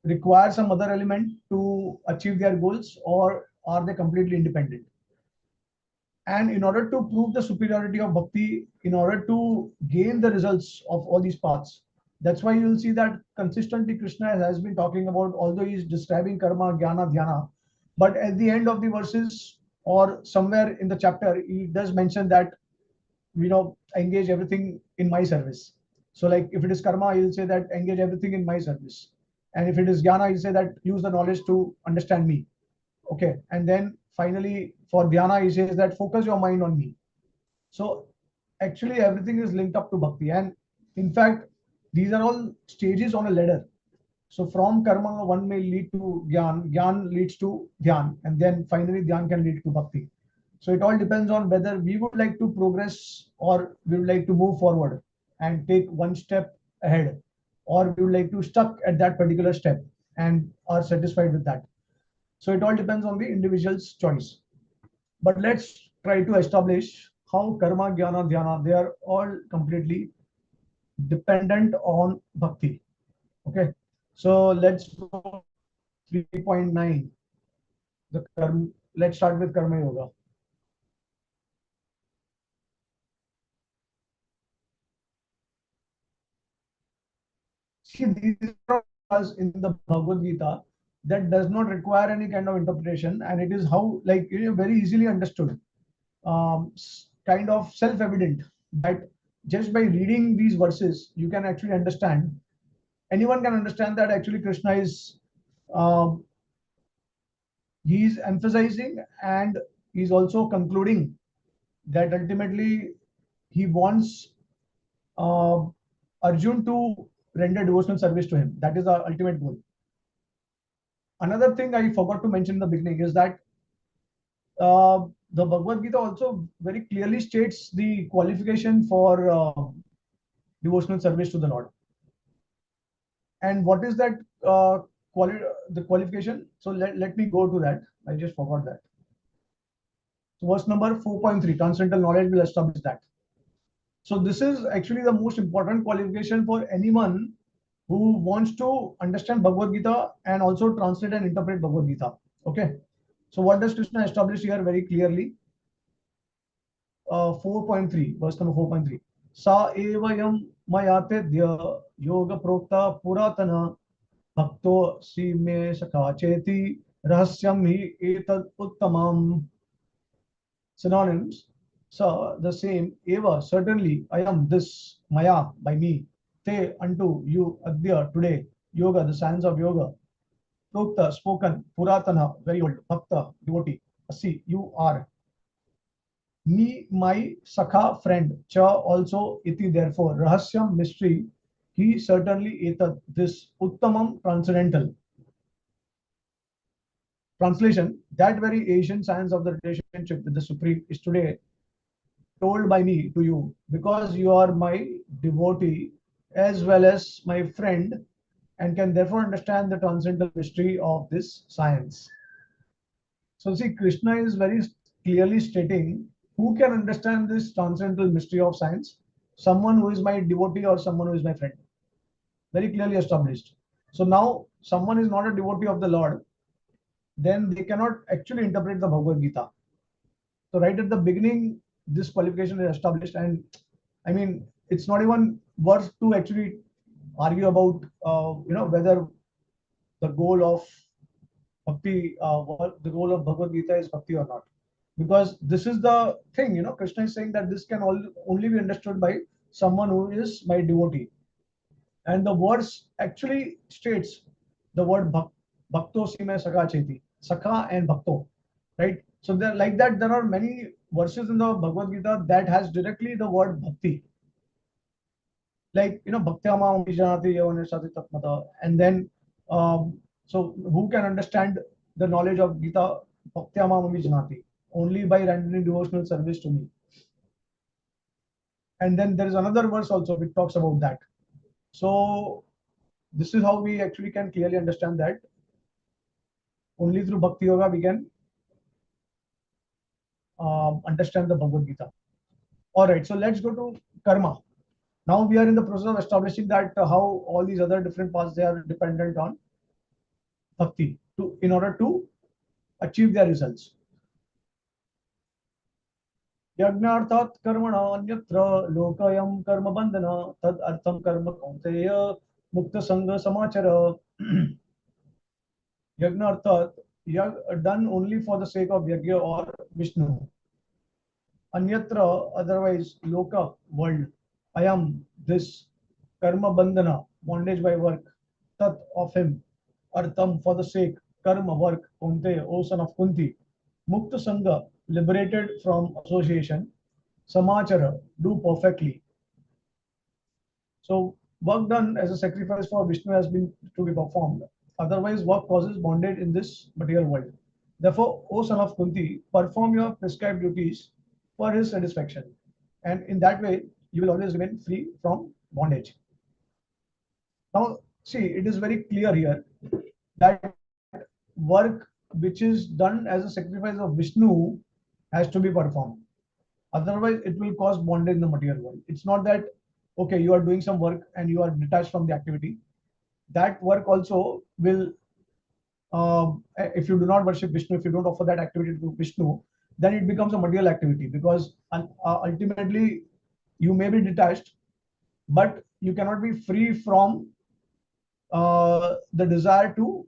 require some other element to achieve their goals, or are they completely independent? And in order to prove the superiority of bhakti, in order to gain the results of all these paths, that's why you'll see that consistently Krishna has been talking about, although he's describing karma, jnana, dhyana, but at the end of the verses or somewhere in the chapter, he does mention that, engage everything in my service. So like if it is karma, he'll say that engage everything in my service. And if it is jnana, he'll say that use the knowledge to understand me. Okay. And then finally for dhyana, he says that focus your mind on me. So actually everything is linked up to bhakti. And in fact, these are all stages on a ladder. So from karma, one may lead to gyan, gyan leads to dhyan, and then finally dhyan can lead to bhakti. So it all depends on whether we would like to progress, or we would like to move forward and take one step ahead, or we would like to stuck at that particular step and are satisfied with that. So it all depends on the individual's choice. But let's try to establish how karma, jnana, dhyana, they are all completely dependent on bhakti. Okay. So let's go 3.9. Let's start with karma yoga. See, these are in the Bhagavad Gita that does not require any kind of interpretation, and it is how, like, very easily understood, kind of self-evident, that just by reading these verses you can actually understand. Anyone can understand that actually Krishna is, um, he is emphasizing, and he's also concluding that ultimately he wants uh, Arjun to render devotional service to him. That is the ultimate goal. Another thing I forgot to mention in the beginning is that the Bhagavad Gita also very clearly states the qualification for devotional service to the Lord. And what is that the qualification? So let me go to that. I just forgot that. So verse number 4.3, transcendental knowledge will establish that. So this is actually the most important qualification for anyone who wants to understand Bhagavad Gita and also translate and interpret Bhagavad Gita. Okay. So what does Krishna establish here very clearly? 4.3, verse number 4.3. Sa evayam mayatedya yoga prokta puratana bhakto si me sakha cheti rahasyam hi etad uttamam. Synonyms. So the same, eva, certainly, I am this, maya, by me, te, unto you, adya, today, yoga, the science of yoga, prokta, spoken, puratana, very old, bhakta, devotee, asi, you are, me, my sakha, friend, cha, also, iti, therefore, rahasyam, mystery, he, certainly, etad, this, uttamam, transcendental. Translation, that very ancient science of the relationship with the Supreme is today told by me to you, because you are my devotee as well as my friend, and can therefore understand the transcendental mystery of this science. So see, Krishna is very clearly stating who can understand this transcendental mystery of science: someone who is my devotee or someone who is my friend. Very clearly established. So now someone is not a devotee of the Lord, then they cannot actually interpret the Bhagavad Gita. So right at the beginning, this qualification is established, and I mean, it's not even worth to actually argue about, whether the goal of bhakti, the goal of Bhagavad Gita is bhakti or not, because this is the thing. Krishna is saying that this can only be understood by someone who is my devotee, and the verse actually states the word bhakt. Bhakto si mein sakha cheti. Sakha and Bhakto, right? So there, like that, there are many verses in the Bhagavad Gita that has directly the word bhakti. Like, Bhaktyama Janati Yavaneshati Tatmata. And then, so who can understand the knowledge of Gita? Bhaktyama Janati. Only by rendering devotional service to me. And then there is another verse also which talks about that. So this is how we actually can clearly understand that only through Bhakti Yoga we can understand the Bhagavad Gita. All right, so let's go to karma. Now we are in the process of establishing that how all these other different paths, they are dependent on bhakti in order to achieve their results. यज्ञार्थात् कर्मणा अन्यत्र लोकयं कर्म बंधन तद अर्थम कर्म कौन्तेय मुक्त संग समाचर. यज्ञ अर्थात यज्ञ done only for the sake of yajna or Vishnu. Anyatra, otherwise loka, world. I am this karma bandhana, bondage by work. Tat, of him. Artham, for the sake. Karma, work. Kunte, O son of Kunti. Mukta sangha, liberated from association. Samachara, do perfectly. So work done as a sacrifice for Vishnu has been to be performed. Otherwise, work causes bondage in this material world. Therefore, O son of Kunti, perform your prescribed duties for his satisfaction. And in that way, you will always remain free from bondage. Now, see, it is very clear here that work which is done as a sacrifice of Vishnu has to be performed. Otherwise, it will cause bondage in the material world. It's not that, okay, you are doing some work and you are detached from the activity. That work also will, if you do not worship Vishnu, if you don't offer that activity to Vishnu, then it becomes a material activity, because ultimately you may be detached, but you cannot be free from the desire to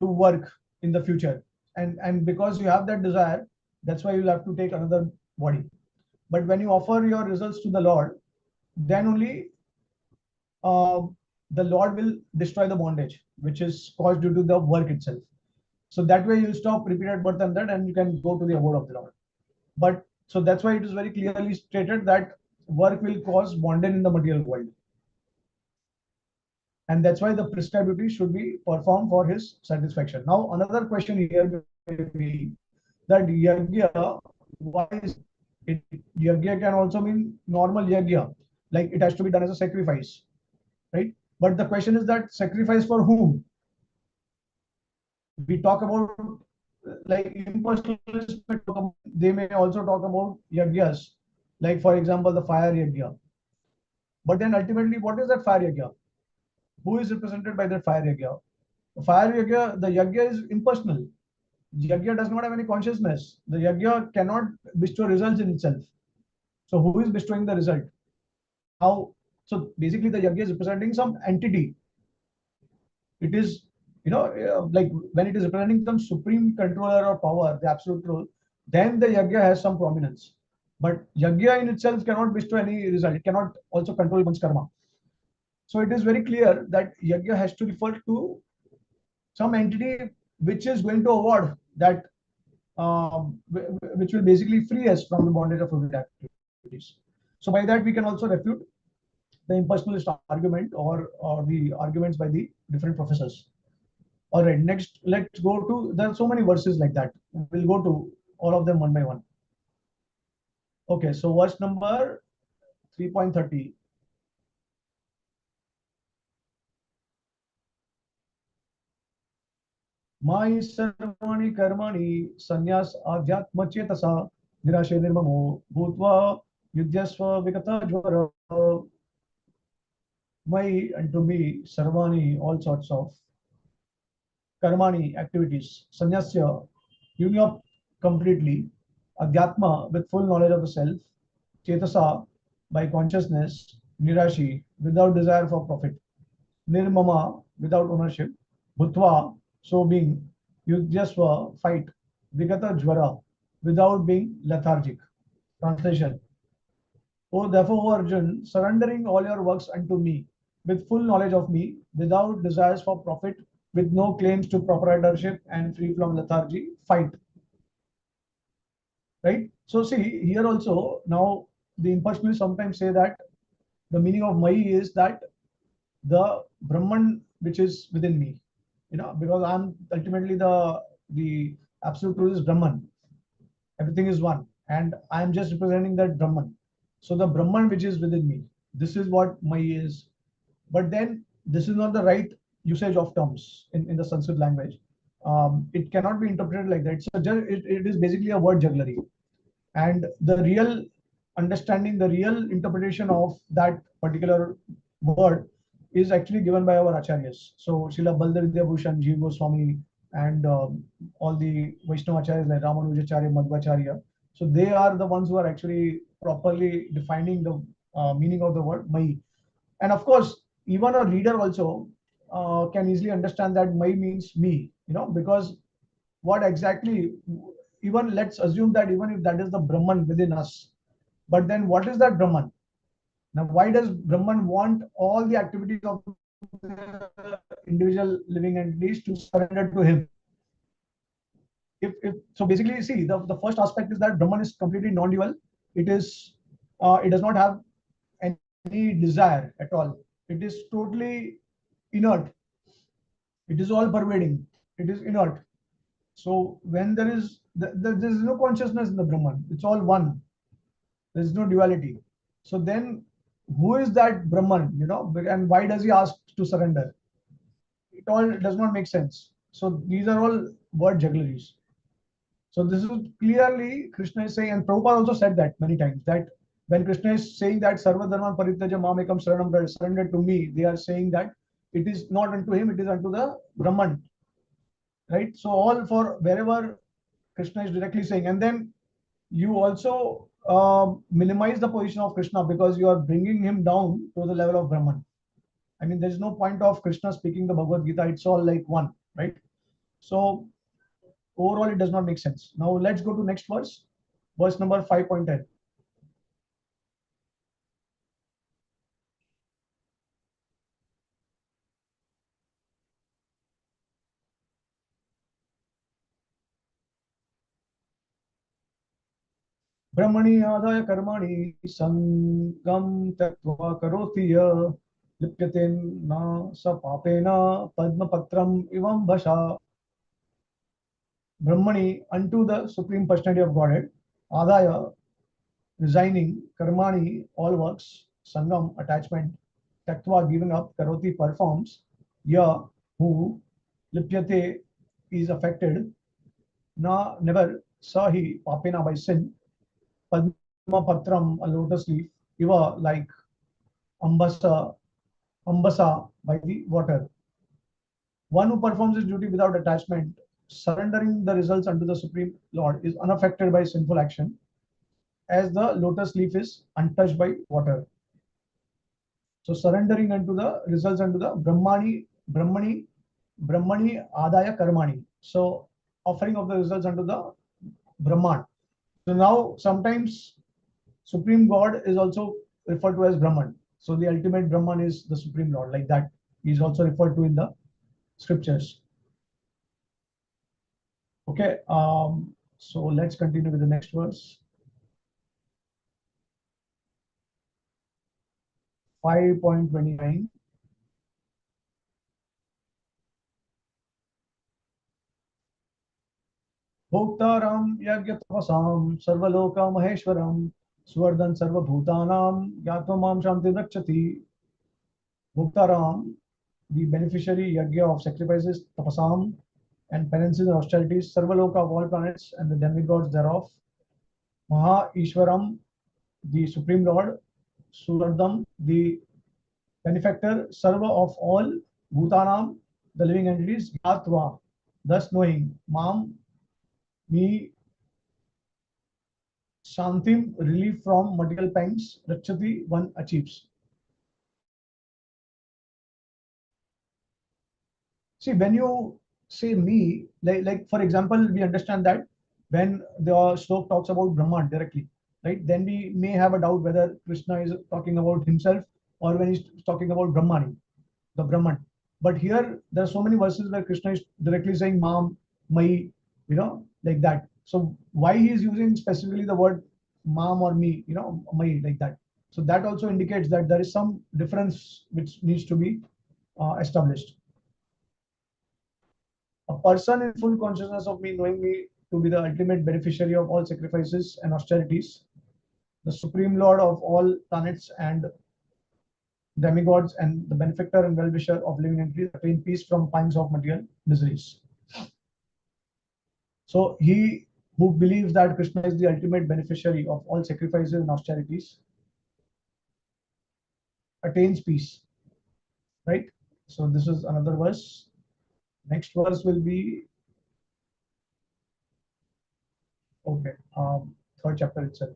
work in the future. And because you have that desire, that's why you'll have to take another body. But when you offer your results to the Lord, then only the Lord will destroy the bondage which is caused due to the work itself. So that way you'll stop repeated birth and that, and you can go to the abode of the Lord. But so that's why it is very clearly stated that work will cause bondage in the material world. And that's why the prescribed duty should be performed for his satisfaction. Now, another question here may be that yajna, why is it? Yajna can also mean normal yajna, like it has to be done as a sacrifice, right? But the question is that sacrifice for whom? We talk about like impersonalists, they may also talk about yajnas, like for example the fire yajna. But then ultimately, what is that fire yajna? Who is represented by that fire yajna? Fire yajna, the yajna is impersonal. Yajna does not have any consciousness. The yajna cannot bestow results in itself. So who is bestowing the result? How? So basically, the yajna is representing some entity. It is, like when it is representing some supreme controller or power, the absolute truth, then the yajna has some prominence. But yajna in itself cannot bestow any result. It cannot also control one's karma. So it is very clear that yajna has to refer to some entity which is going to award that, which will basically free us from the bondage of fruited activities. So by that we can also refute the impersonalist argument, or the arguments by the different professors. All right, next let's go to, there are so many verses like that. We'll go to all of them one by one. Okay, so verse number 3.30. Mai sarvani karmani sannyas adhyatma chetasa nirashe nirmamo bhutva yudyasva vikata jvara. Mai, and to me, sarvani, all sorts of karmani, activities, sanyasya, giving up completely, adhyatma, with full knowledge of the self, chetasa, by consciousness, nirashi, without desire for profit, nirmama, without ownership, bhutva, so being, yudhyasva, fight, vigata jvara, without being lethargic. Translation. Oh, therefore, O Arjun, surrendering all your works unto me, with full knowledge of me, without desires for profit, with no claims to proprietorship and free from lethargy, fight. Right? So see, here also, now the impersonalists sometimes say that the meaning of Mai is that the Brahman which is within me, because I'm ultimately the absolute truth is Brahman. Everything is one, and I am just representing that Brahman. So the Brahman which is within me, this is what Mai is. But then this is not the right usage of terms in the Sanskrit language. It cannot be interpreted like that. So it is basically a word jugglery. And the real understanding, the real interpretation of that particular word is actually given by our acharyas. So Srila Baldev Bhushan, Jiva Goswami, and all the Vaishnava acharyas like Ramanujacharya, Madhvacharya. So they are the ones who are actually properly defining the meaning of the word Mai. And of course, even a reader also can easily understand that Mai means me, because what exactly, even let's assume that even if that is the Brahman within us, but then what is that Brahman? Now, why does Brahman want all the activities of the individual living entities to surrender to him? If so, basically, see, the first aspect is that Brahman is completely non-dual. It does not have any desire at all. It is totally inert. It is all pervading. It is inert. So when there is no consciousness in the Brahman, it's all one. There is no duality. So then, who is that Brahman? And why does he ask to surrender? It all does not make sense. So these are all word juggleries. So this is clearly Krishna is saying, and Prabhupada also said that many times, that when Krishna is saying that Sarva Dharma Parityaja Mamekam Saranam, surrender to me, they are saying that it is not unto him, it is unto the Brahman. Right? So all for wherever Krishna is directly saying, and then you also minimize the position of Krishna because you are bringing him down to the level of Brahman. I mean, there's no point of Krishna speaking the Bhagavad Gita. It's all like one, right? So overall, it does not make sense. Now let's go to next verse number 5.10. Brahmani adaya karmani sangam tattva karoti ya lipyaten na sa papena padma patram ivam bhasha. Brahmani, unto the Supreme Personality of Godhead, adaya, resigning, karmani, all works, sangam, attachment, taktva, giving up, karoti, performs, ya, who, lipyate, is affected, na, never, sahi, papena, by sin, padma patram, a lotus leaf, iva, like ambasa, ambasa, by the water. One who performs his duty without attachment, surrendering the results unto the Supreme Lord, is unaffected by sinful action, as the lotus leaf is untouched by water. So surrendering unto the results unto the Brahmani Adaya Karmani. So offering of the results unto the Brahman. So now sometimes Supreme God is also referred to as Brahman. So the ultimate Brahman is the Supreme Lord, like that. He is also referred to in the scriptures. Okay, so let's continue with the next verse. 5.29. भोक्ताराम यज्ञ तपसाम सर्वलोका महेश्वरम सुवर्धन सर्वभूतानाम ज्ञात्वा शांति रक्षति. Bhuktaram, the beneficiary yajna of sacrifices, tapasam, and penances and austerities, Sarvaloka of all planets and the demigods thereof, Maha Ishwaram, the Supreme Lord, Suradam, the benefactor, Sarva of all, Bhutanam, the living entities, Gyatva, thus knowing, Mam, me, Shantim, relief from material pangs, Rachati, one achieves. See, when you say me, like for example, we understand that when the slok talks about Brahman directly, right? Then we may have a doubt whether Krishna is talking about himself or when he's talking about Brahmani, the Brahman. But here there are so many verses where Krishna is directly saying Mam, Mai, like that. So why he is using specifically the word Mam or me, Mai, like that. So that also indicates that there is some difference which needs to be established. A person in full consciousness of me, knowing me to be the ultimate beneficiary of all sacrifices and austerities, the supreme lord of all planets and demigods, and the benefactor and well-wisher of living entities, attain peace from pangs of material miseries. So he who believes that Krishna is the ultimate beneficiary of all sacrifices and austerities attains peace. Right? So this is another verse. Next verse will be okay. Third chapter itself.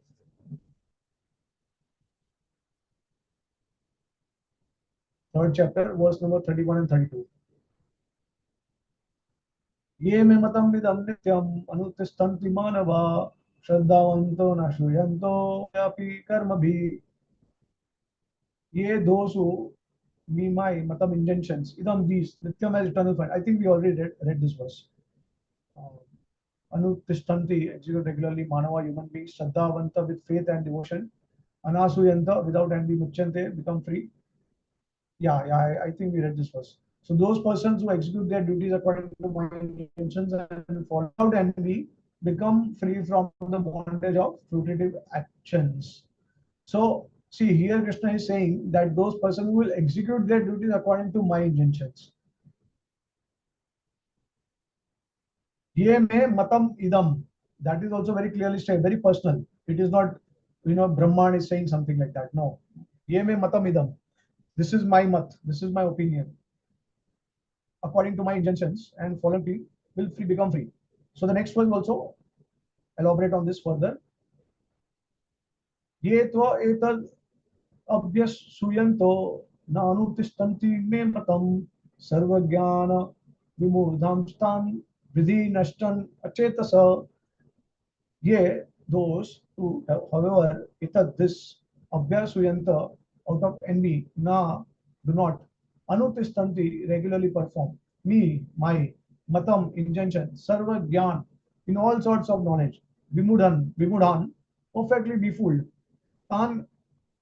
Third chapter, verse number 31 and 32. ये मे मतम विदम नित्यम अनुतिष्ठन्ति मानवा श्रद्धावन्तो न श्रूयन्तो यापि कर्म भी. Ye those who me my matam intentions idam these nityam as eternal fire. I think we already read this verse. Anutishtanti, execute regularly manava human beings shraddhavanta with faith and devotion. Anasuyanta without envy muchante become free. Yeah, I think we read this verse. So those persons who execute their duties according to my intentions and follow out envy become free from the bondage of fruitive actions. So see here Krishna is saying that those persons who will execute their duties according to my intentions. Ye me matam idam. That is also very clearly stated, very personal. It is not, Brahman is saying something like that. No. Ye me matam idam. This is my mat. This is my opinion. According to my intentions and following me will become free. So the next one also elaborate on this further. Ye tva etad अभ्यसूयन्तो नानुतिष्ठन्ति मे मतं सर्वज्ञान विमूढांस्तान् विधि नष्टन् अचेतस. Ye those who however itat this abhyasuyanta out of envy na do not anutistanti regularly perform me my matam intention sarva gyan in all sorts of knowledge vimudhan perfectly befooled tan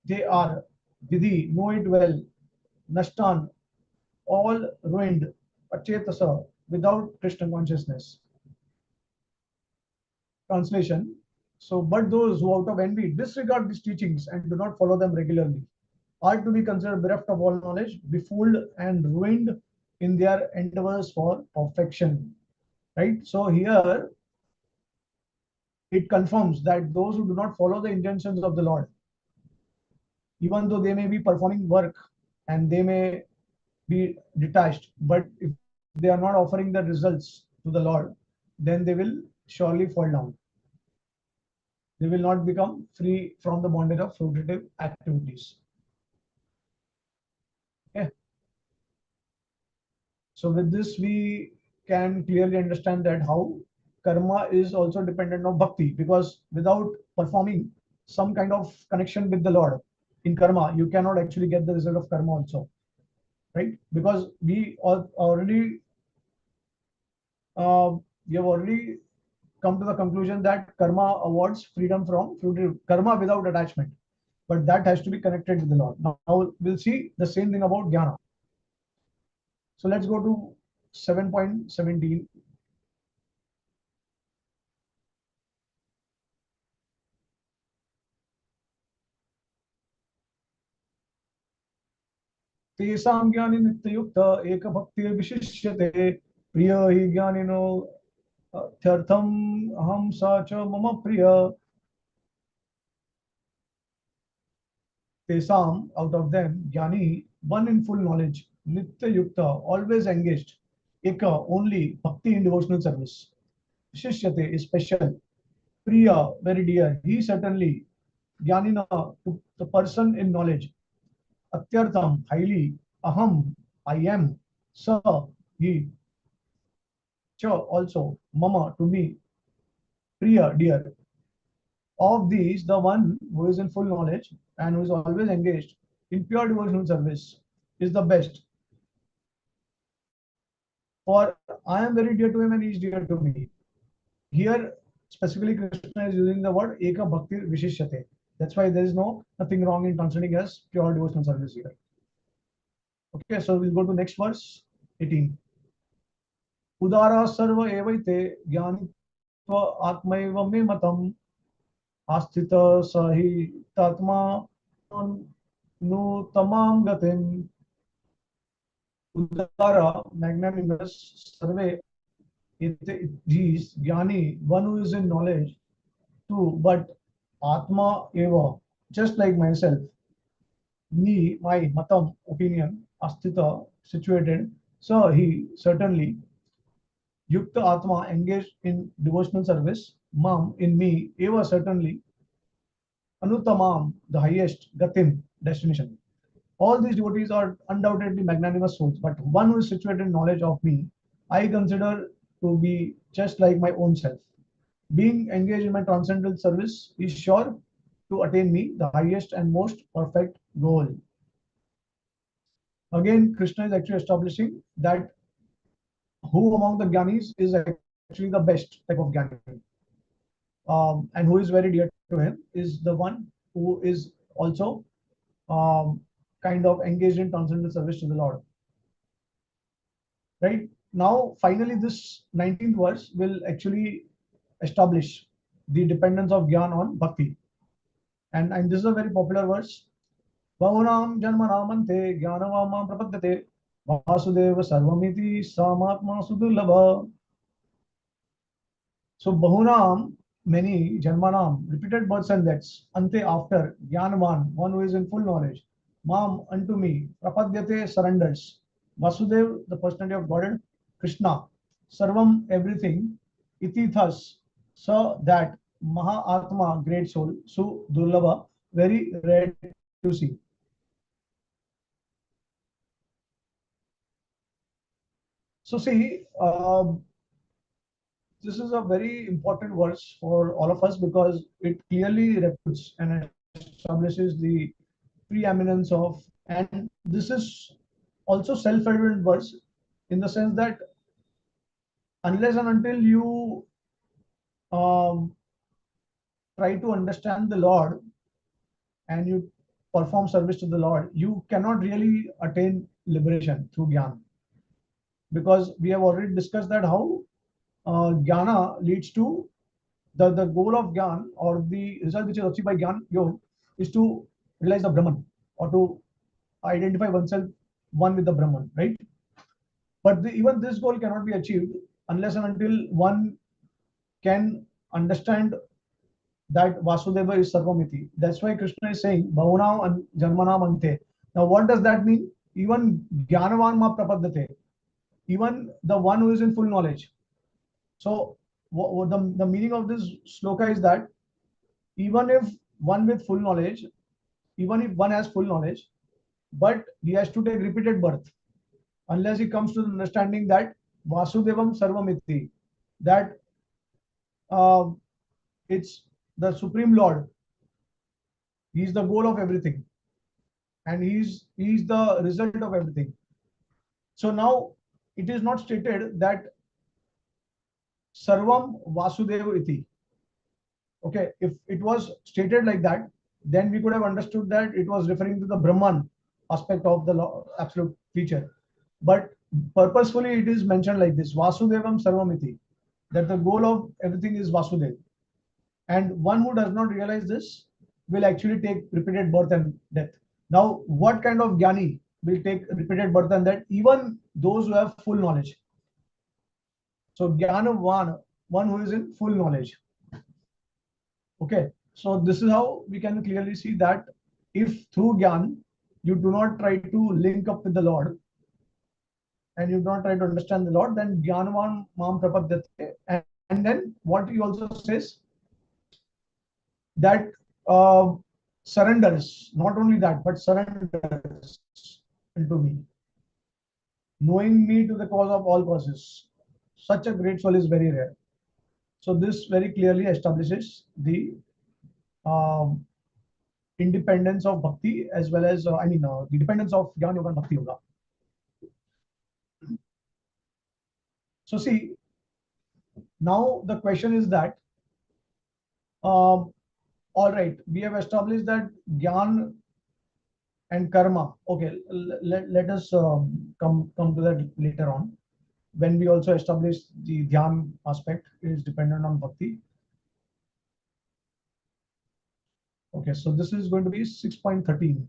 they are vidhi know it well nashtan all ruined achetasa without Krishna consciousness. Translation. So, but those who out of envy disregard these teachings and do not follow them regularly are to be considered bereft of all knowledge, befooled and ruined in their endeavors for perfection. Right? So here it confirms that those who do not follow the intentions of the Lord, even though they may be performing work and they may be detached, but if they are not offering the results to the Lord, then they will surely fall down. They will not become free from the bondage of fruitive activities. Okay. So with this, we can clearly understand that how karma is also dependent on bhakti, because without performing some kind of connection with the Lord in karma, you cannot actually get the result of karma also, right? Because we have already come to the conclusion that karma awards freedom from fruitive karma without attachment, but that has to be connected with the Lord. Now we'll see the same thing about jnana. So let's go to 7.17. तेषां ज्ञानी नित्ययुक्त एक भक्ति विशिष्यते प्रिय हि ज्ञानिनो अर्थम अहम स च मम प्रिय. Tesam, out of them, Jnani, one in full knowledge, Nitya Yukta, always engaged, Eka, only, Bhakti in devotional service. Shishyate is special, Priya, very dear, he certainly, Jnanina, to the person in knowledge, Atyartham, highly, Aham, I am, Sa, he, Cha, also, Mama, to me, Priya, dear. Of these, the one who is in full knowledge and who is always engaged in pure devotional service is the best. for I am very dear to him and he is dear to me. Here, specifically, Krishna is using the word Eka Bhakti Vishishyate. That's why there is nothing wrong in considering as pure devotional service here. Okay, so we'll go to next verse, 18. Udara sarva evaite jnanitva atmaiva me matam asthita sahi tatma nu tamam gatim. Udara, magnanimous, sarve, these, jnani, one who is in knowledge, too, but Atma eva, just like myself, me, my matam, opinion, astita, situated, so he certainly, yukta Atma, engaged in devotional service, mam, in me, eva, certainly, anutamam, the highest, gatim, destination. All these devotees are undoubtedly magnanimous souls, but one who is situated in knowledge of me, I consider to be just like my own self. Being engaged in my transcendental service is sure to attain me the highest and most perfect goal. Again, Krishna is actually establishing that who among the Gyanis is actually the best type of Gyani. And who is very dear to him is the one who is also um, kind of engaged in transcendental service to the Lord. Right? Now, finally, this 19th verse will actually establish the dependence of Gyan on Bhakti. And this is a very popular verse. Bahunam janmanamante jnanavamam prapadyate vasudeva sarvamiti samatma sudurlabha. So Bahunam, many, Janmanam, repeated births and deaths, Ante after, Jnanavan, one who is in full knowledge, Mam unto me, Prapadyate surrenders, Vasudev, the personality of Godhead, Krishna, Sarvam, everything, Iti thus, so that Maha great soul, Su Durlabha, very rare to see. So see, this is a very important verse for all of us because it clearly refutes and establishes the preeminence of, and this is also self-evident verse in the sense that unless and until you um, try to understand the Lord and you perform service to the Lord, you cannot really attain liberation through Gyan. Because we have already discussed that how Jnana leads to the goal of Gyan or the result which is achieved by Gyan Yog is to realize the Brahman or to identify oneself one with the Brahman, right? But even this goal cannot be achieved unless and until one can understand that Vasudeva is Sarvamiti. That's why Krishna is saying Bhavana and Janmana Ante. Now, what does that mean? Even Jnanavan Ma Prapadyate, even the one who is in full knowledge. So, the meaning of this sloka is that even if one with full knowledge, even if one has full knowledge, but he has to take repeated birth unless he comes to the understanding that Vasudevam Sarvamiti, that uh, it's the Supreme Lord. He is the goal of everything, and he's the result of everything. So now it is not stated that Sarvam Vasudeva iti. Okay, if it was stated like that, then we could have understood that it was referring to the Brahman aspect of the absolute feature. But purposefully, it is mentioned like this: Vasudevam Sarvamiti, that the goal of everything is Vasudev. And one who does not realize this will actually take repeated birth and death. Now, what kind of Jnani will take repeated birth and death? Even those who have full knowledge. So, Jnanavan, one who is in full knowledge. Okay, so this is how we can clearly see that if through Gyan you do not try to link up with the Lord and you do not try to understand the Lord, then Jnanavan Mam Prapadyate. And then what he also says that surrenders, not only that, but surrenders into me, knowing me to the cause of all causes. Such a great soul is very rare. So this very clearly establishes the um, independence of bhakti as well as, the dependence of Jnana Yoga and Bhakti Yoga. So see, now the question is that, all right, we have established that Gyan and karma. Okay, let us come to that later on. When we also establish the dhyan aspect is dependent on bhakti. Okay, so this is going to be 6.13.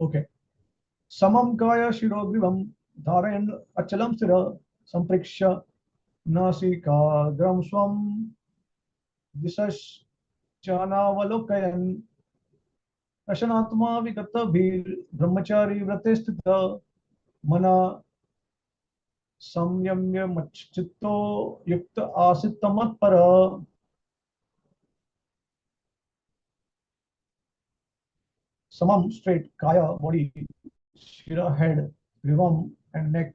Okay. Samam kaya shirogrivam dharayan achalam sthira sampriksha nasikagram swam दिशश्चानावलोकयन् रशनात्मा विगतभिर् ब्रह्मचारी व्रते स्थितः मन संयम्य मच्चित्तो युक्त आसीत् मत्पर. Samam, straight, kaya, body, shira, head, grivam, and neck,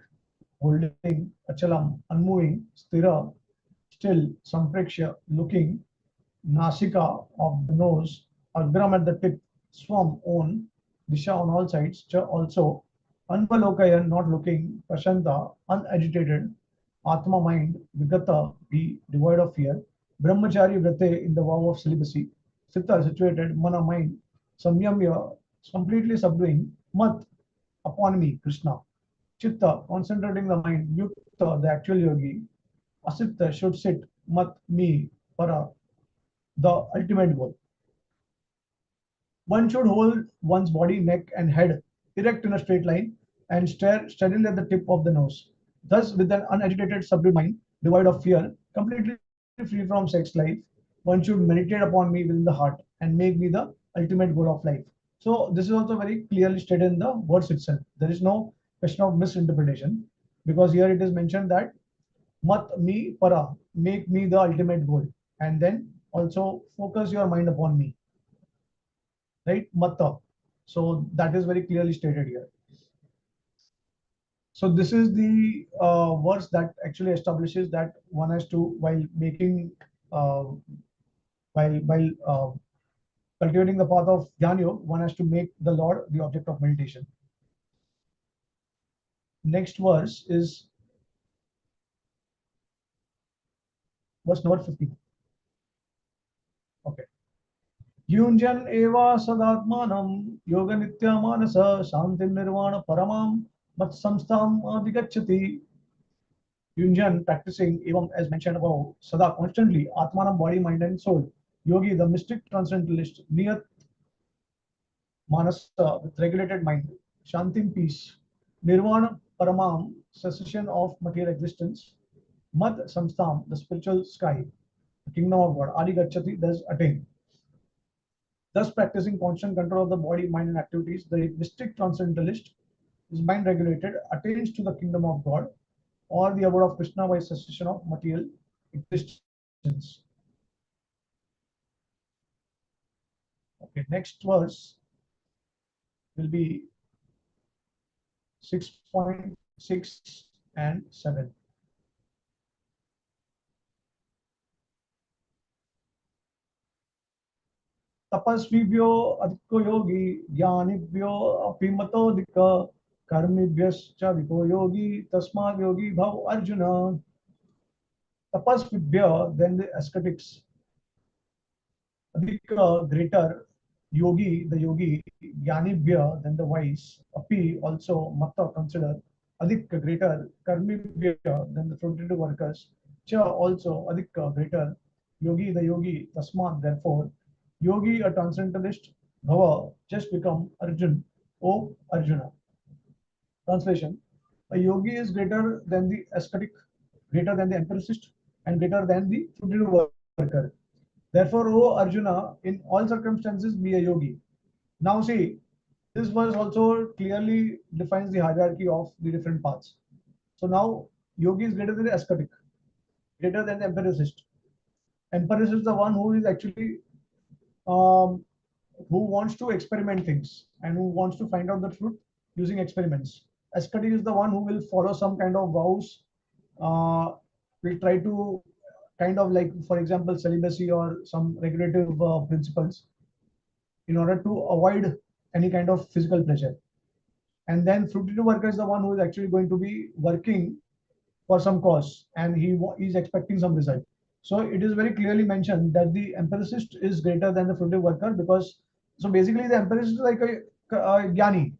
holding, achalam, unmoving, stira, still, sampreksha, looking, nasika, of the nose, agram at the tip, swam, on, disha on all sides, cha also, anvalokayan, not looking, prashanta, unagitated, atma, mind, vigata, be devoid of fear, brahmachari, vrate, in the vow of celibacy, sita, situated, mana, mind, samyamya, completely subduing, mat, upon me, Krishna, chitta, concentrating the mind, yukta, the actual yogi, asitta, should sit, mat, me, para, the ultimate goal. One should hold one's body, neck, and head erect in a straight line and stare steadily at the tip of the nose. Thus, with an unagitated, subdued mind, devoid of fear, completely free from sex life, one should meditate upon me within the heart and make me the ultimate goal of life. So, this is also very clearly stated in the words itself. There is no question of misinterpretation, because here it is mentioned that mat me para, make me the ultimate goal, and then also focus your mind upon me, right? Matta. So that is very clearly stated here. So this is the verse that actually establishes that one has to, while making, uh, while cultivating the path of Dhyan Yoga, one has to make the Lord the object of meditation. Next verse is verse number 50. Okay. युञ्जन् एव सदात्मानं योगनित्यमानस शान्तिं निर्वाण परमां मत्संस्थाम् अधिगच्छति. Yunjan, practicing, even as mentioned above, Sada, constantly, Atmanam, body, mind, and soul. Yogi, the mystic transcendentalist, Niyat Manasa, with regulated mind. Shantim, peace. Nirvana, Paramam, cessation of material existence. Mad, Samstam, the spiritual sky, the kingdom of God. Adi Gachati, thus attain. Thus, practicing constant control of the body, mind, and activities, the mystic transcendentalist is mind regulated, attains to the kingdom of God, or the abode of Krishna by cessation of material existence. Okay, next verse will be 6.6 and 7. तपस्विभ्यो अधिको योगी ज्ञानिभ्यो अपि मतोऽधिक कर्मिभ्यश्च अधिको योगी तस्माद् योगी भव Arjun. Tapasvibhya, then the ascetics, adhika, greater, yogi, the yogi, jnanibhya, then the wise, api, also, mata, consider, adhika, greater, karmibhya, then the fruitive workers, cha, also, adhika, greater, yogi, the yogi, tasmat, therefore, yogi, a transcendentalist, bhava, just become Arjun, O Arjuna. Translation: a yogi is greater than the ascetic, greater than the empiricist, and greater than the fruitive worker. Therefore, O Arjuna, in all circumstances be a yogi. Now see, this verse also clearly defines the hierarchy of the different paths. So now yogi is greater than the ascetic, greater than the empiricist. Empiricist is the one who is actually um, who wants to experiment things and who wants to find out the truth using experiments. Ascetic is the one who will follow some kind of vows, will try to kind of like, for example, celibacy or some regulative principles in order to avoid any kind of physical pleasure. And then fruitive worker is the one who is actually going to be working for some cause, and he is expecting some result. So it is very clearly mentioned that the empiricist is greater than the fruitive worker, because so basically the empiricist is like a jnani,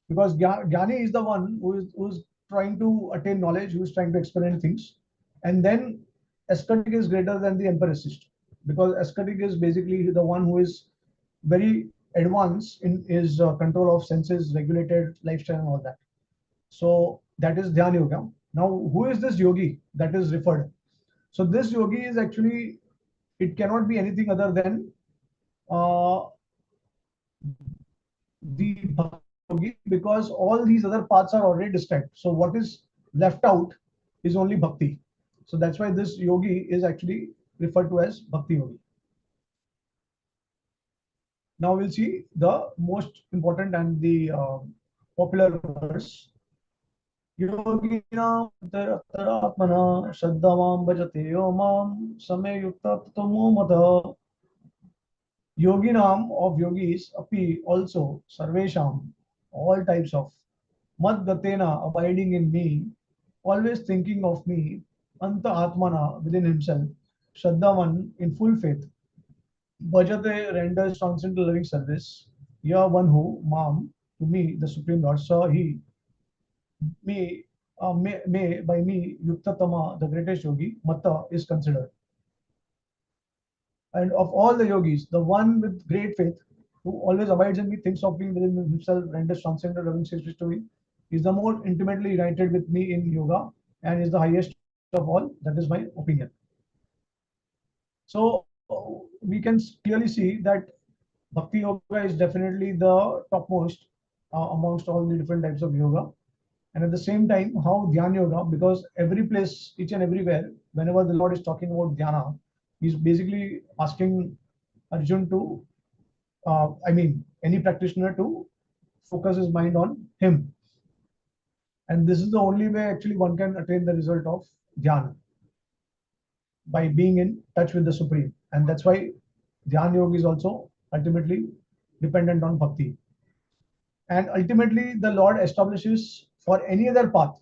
because jnani is the one who's trying to attain knowledge, who is trying to experiment things. And then ascetic is greater than the empiricist, because ascetic is basically the one who is very advanced in his control of senses, regulated lifestyle, and all that. So that is Dhyana Yoga. Now, who is this yogi that is referred? So this yogi is actually, it cannot be anything other than uh, the bhakti yogi, because all these other paths are already described. So what is left out is only bhakti. So that's why this yogi is actually referred to as bhakti yogi. Now we'll see the most important and the popular verse. योगिनां तरात्मना श्रद्धावां भजते यो मां समय युक्ता तमो मतः. Yoginam of yogis api also sarvesham, all types of mad gatena, abiding in me, always thinking of me, anta atmana, within himself, shraddhavan, in full faith, bhajate, renders transcendental loving service, ya one who, mam, to me, the Supreme Lord, saw he, me, may by me, Yuktatama, the greatest yogi, Mata is considered. And of all the yogis, the one with great faith, who always abides in me, thinks of me within himself, renders transcendental loving service to me, is the more intimately united with me in yoga, and is the highest of all. That is my opinion. So we can clearly see that Bhakti Yoga is definitely the topmost amongst all the different types of yoga. And at the same time, how Dhyana Yoga, because every place, each and everywhere, whenever the Lord is talking about Dhyana, he's basically asking Arjun to, any practitioner to focus his mind on him. And this is the only way actually one can attain the result of Dhyana, by being in touch with the Supreme. And that's why Dhyana Yoga is also ultimately dependent on Bhakti. And ultimately, the Lord establishes for any other path,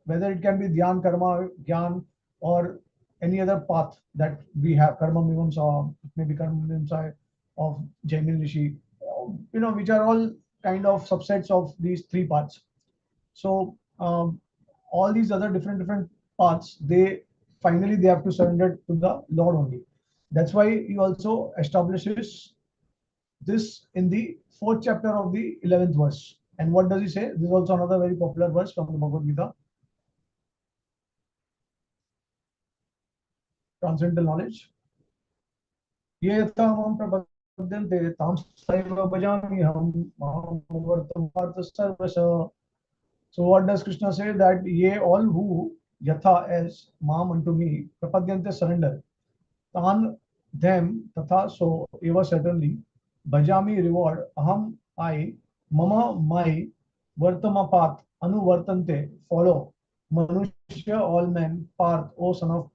whether it can be Dhyan, Karma, Gyan, or any other path that we have, Karma Mimamsa, maybe Karma Mimamsa of Jaimin Rishi, which are all kind of subsets of these three paths. So all these other different paths, they finally they have to surrender to the Lord only. That's why he also establishes this in the 4th chapter of the 11th verse. And what does he say? This is also another very popular verse from the Bhagavad Gita. Transcendental knowledge. Ye yatha mam prapadyante tam saiva bhajami ham mam vartamat sarvasha. So what does Krishna say? That ye all who yatha as mam unto me prapadyante surrender, tan them tatha so eva certainly bhajami reward aham I mama my vartama path anuvartante follow manushya all men path O son of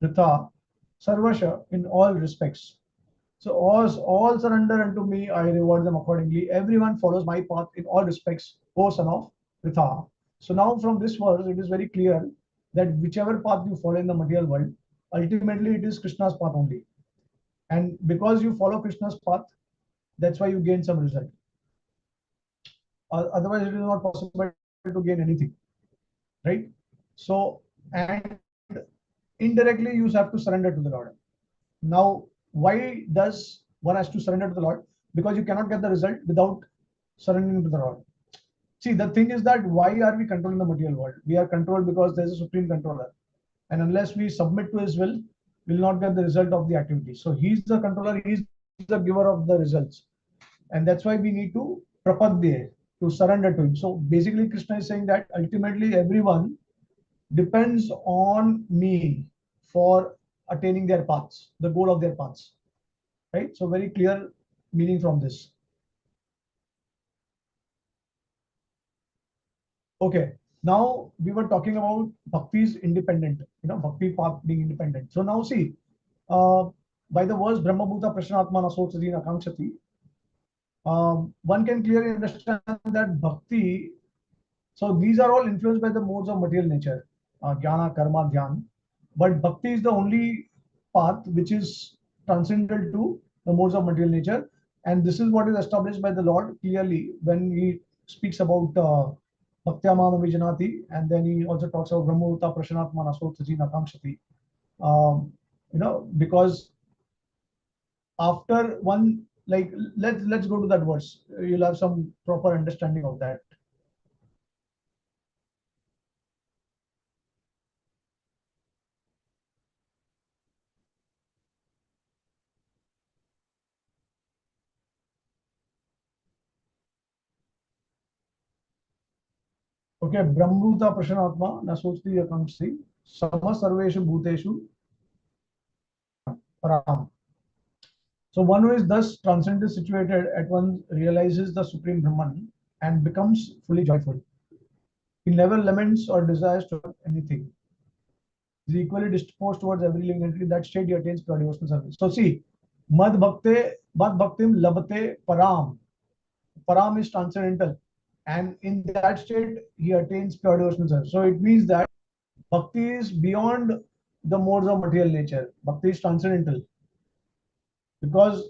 Pritha sarvasha in all respects. So all surrender unto me, I reward them accordingly. Everyone follows my path in all respects, O son of Pritha. So now from this verse, it is very clear that whichever path you follow in the material world, ultimately it is Krishna's path only. And because you follow Krishna's path, that's why you gain some result. Otherwise, it is not possible to gain anything, right? So, and indirectly, you have to surrender to the Lord. Now, why does one has to surrender to the Lord? Because you cannot get the result without surrendering to the Lord. See, the thing is that why are we controlling the material world? We are controlled because there is a supreme controller. And unless we submit to his will, we will not get the result of the activity. So he's the controller, he's the giver of the results. And that's why we need to prapadya, to surrender to him. So basically, Krishna is saying that ultimately everyone depends on me for attaining their paths, the goal of their paths. Right? So very clear meaning from this. Okay. Now we were talking about bhakti is independent, bhakti path being independent. So now see, by the words Brahma Bhuta Prashanatma Nasotati Akanksati, one can clearly understand that bhakti, so these are all influenced by the modes of material nature, jnana, karma, dhyan. But bhakti is the only path which is transcendental to the modes of material nature. And this is what is established by the Lord clearly when he speaks about Bhaktyamana Vijanati, and then he also talks about Brahmavutta Prashanatma Nasotati Nakamshati. Because after one, like, let's go to that verse. You'll have some proper understanding of that. Okay, Brahmruta Prashanatma Nasoti Akamsi Sama Sarveshu Bhuteshu Param. So one who is thus transcendent situated at once realizes the Supreme Brahman and becomes fully joyful. He never laments or desires to have anything. He is equally disposed towards every living entity. In that state he attains pure devotional service. So see, Mad Bhaktim Labate Param. Param is transcendental. And in that state he attains pure devotional service. So it means that Bhakti is beyond the modes of material nature. Bhakti is transcendental. Because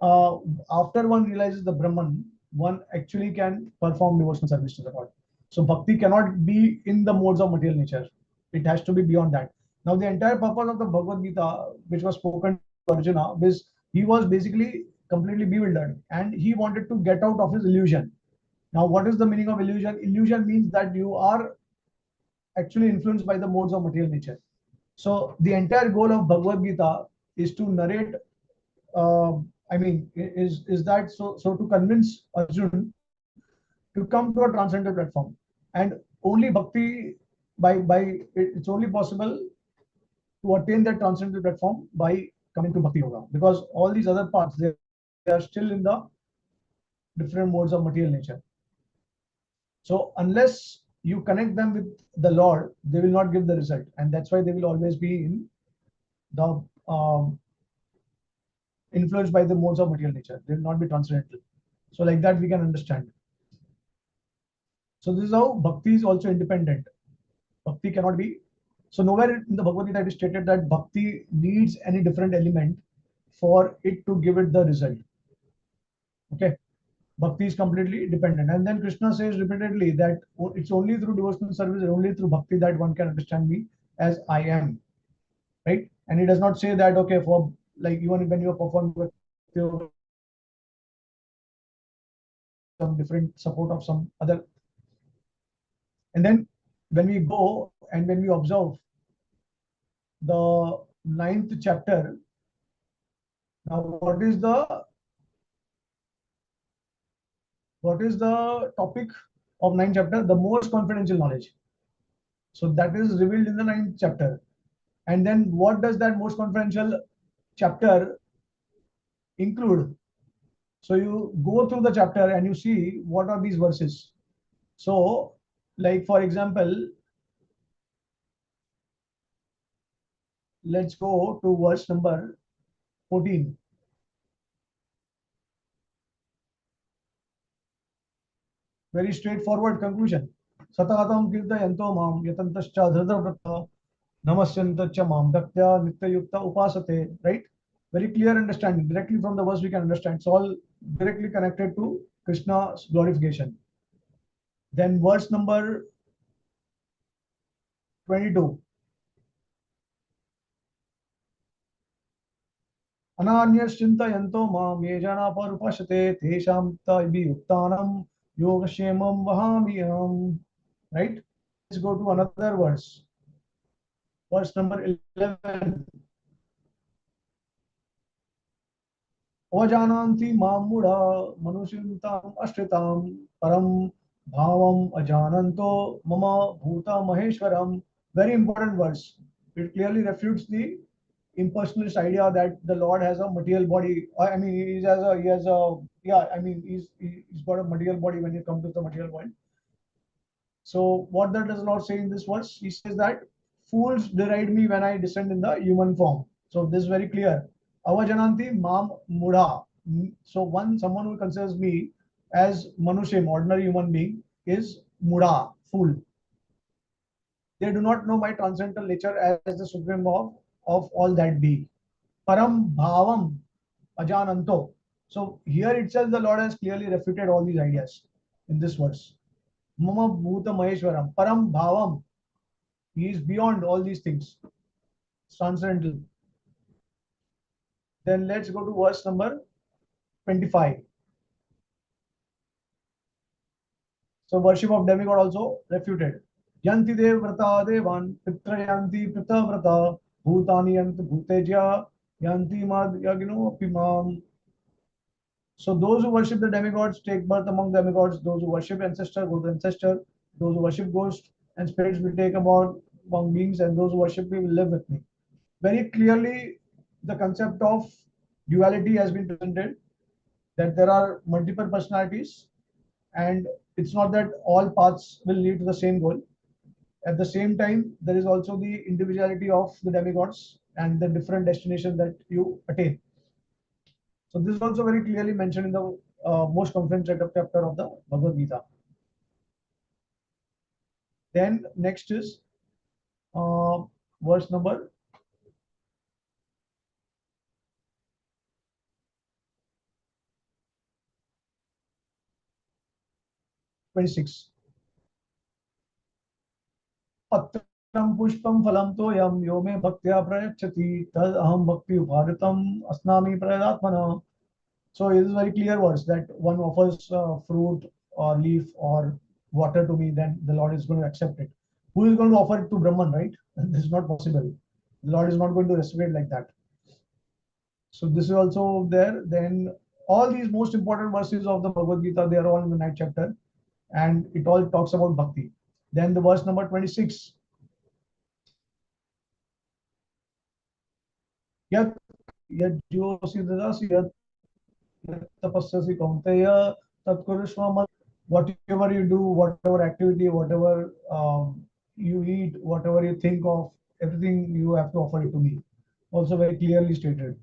uh, after one realizes the Brahman, one actually can perform devotional service to the God. So Bhakti cannot be in the modes of material nature. It has to be beyond that. Now, the entire purpose of the Bhagavad Gita, which was spoken to Arjuna, was he was basically completely bewildered and he wanted to get out of his illusion. Now, what is the meaning of illusion? Illusion means that you are actually influenced by the modes of material nature. So the entire goal of Bhagavad Gita is to narrate. Is that so to convince Arjun to come to a transcendental platform, and only bhakti it's only possible to attain that transcendental platform by coming to bhakti yoga, because all these other paths they are still in the different modes of material nature. So unless you connect them with the Lord, they will not give the result, and that's why they will always be in the influenced by the modes of material nature. They will not be transcendental. So like that we can understand. So this is how bhakti is also independent. Bhakti cannot be. So nowhere in the Bhagavad Gita it is stated that bhakti needs any different element for it to give it the result. Okay. Bhakti is completely dependent. And then Krishna says repeatedly that it's only through devotional service and only through bhakti that one can understand me as I am. Right? And he does not say that, okay, for like even when you are performing bhakti yoga, you need some different support of some other. And then when we go and when we observe the 9th chapter, now what is the topic of 9th chapter? The most confidential knowledge. So that is revealed in the 9th chapter. And then what does that most confidential chapter include? So you go through the chapter and you see what are these verses. So, like for example, let's go to verse number 14. Very straightforward conclusion. Satatam kirtayanto mam yatantascha dhradravratta namasyanta mam daktya nityayukta upasate. Right? Very clear understanding. Directly from the verse we can understand. It's all directly connected to Krishna's glorification. Then verse number 22. Ananyashchintayanto mam ye jana parupashate tesham taibiyuktanam yogashemam vahamiyam. Right? Let's go to another verse. Verse number 11. Ajananti mamudha manushintam ashritam param bhavam ajananto mama bhuta maheshwaram. Very important verse. It clearly refutes the impersonalist idea that the Lord has a material body. I mean, he's got a material body when you come to the material world. So what does the Lord say in this verse? He says that fools deride me when I descend in the human form. So this is very clear. Avajananti mam mudha. So someone who considers me as manushya, ordinary human being, is mudha, fool. They do not know my transcendental nature as the supreme of all that be. Param bhavam ajananto. So here itself the Lord has clearly refuted all these ideas in this verse. Mama bhuta maheshwaram. Param bhavam. He is beyond all these things. Transcendental. Then let's go to verse number 25. So worship of demigod also refuted. Yanti dev vrata devan pitra yanti pita vrata bhutani yant bhuteja yanti mad yagino pimam. So those who worship the demigods take birth among demigods. Those who worship ancestor go to ancestor. Those who worship ghosts and spirits will take about among beings, and those who worship me will live with me. Very clearly, the concept of duality has been presented, that there are multiple personalities, and it's not that all paths will lead to the same goal. At the same time, there is also the individuality of the demigods and the different destination that you attain. So this is also very clearly mentioned in the most comprehensive chapter of the Bhagavad Gita. Then next is verse number 26. पत्रं पुष्पं फलं तोयं यो मे भक्त्या प्रयच्छति तद अहम भक्ति उपारितम अस्नामि प्रयदात्मना. So it is very clear words that one offers fruit or leaf or water to me, then the Lord is going to accept it. Who is going to offer it to Brahman, right? This is not possible. The Lord is not going to reciprocate like that. So this is also there. Then all these most important verses of the Bhagavad Gita, they are all in the 9th chapter, and it all talks about bhakti. Then the verse number 26. Yat yajyosi dadasi yat tapasyasi kaunteya tatkurishva. Whatever you do, whatever activity, whatever you eat, whatever you think of, everything you have to offer it to me. Also very clearly stated.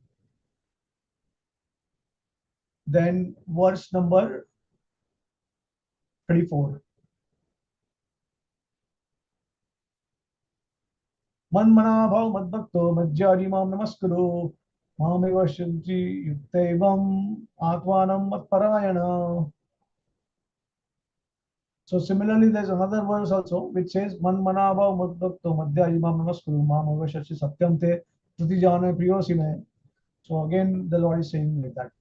Then verse number 34. Man mana bhav madbhakto majjari mam namaskuru mameva shanti yuktevam atvanam matparayana. So similarly, there's another verse also which says man mana bhav madbhakto majjari mam namaskuru mameva shanti satyam te pratijane priyosime. So again, the Lord is saying like that.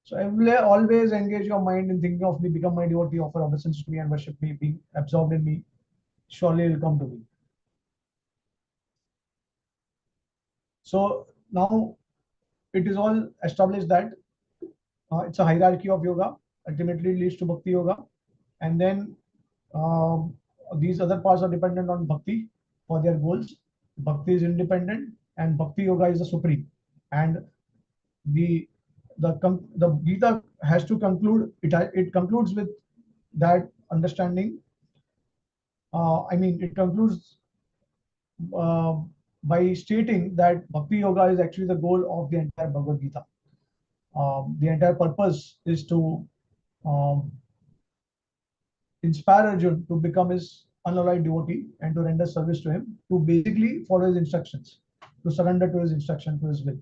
So I will always engage your mind in thinking of me, become my devotee, offer obeisance to me and worship me, be absorbed in me. Surely it will come to me. So now it is all established that it's a hierarchy of yoga. Ultimately it leads to bhakti yoga. And then these other parts are dependent on bhakti for their goals. Bhakti is independent and bhakti yoga is the supreme. And the Gita has to conclude, it concludes with that understanding. It concludes by stating that Bhakti Yoga is actually the goal of the entire Bhagavad Gita. The entire purpose is to inspire Arjuna to become his unalloyed devotee and to render service to him, to basically follow his instructions, to surrender to his instruction, to his will.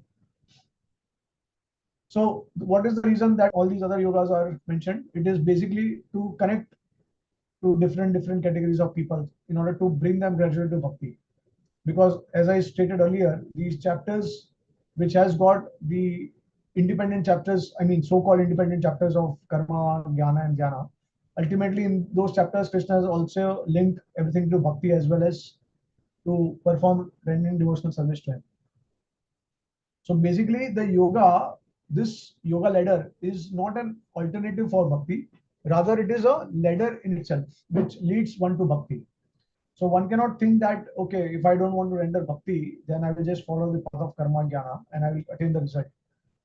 So what is the reason that all these other yogas are mentioned? It is basically to connect to different categories of people in order to bring them gradually to bhakti. Because as I stated earlier, these chapters, which has got the independent chapters, so-called independent chapters of karma, jnana and jnana, ultimately in those chapters, Krishna has also linked everything to bhakti as well as to perform rendering devotional service to him. So basically this yoga ladder is not an alternative for bhakti, rather it is a ladder in itself, which leads one to bhakti. So one cannot think that, okay, if I don't want to render bhakti, then I will just follow the path of karma jnana and I will attain the result.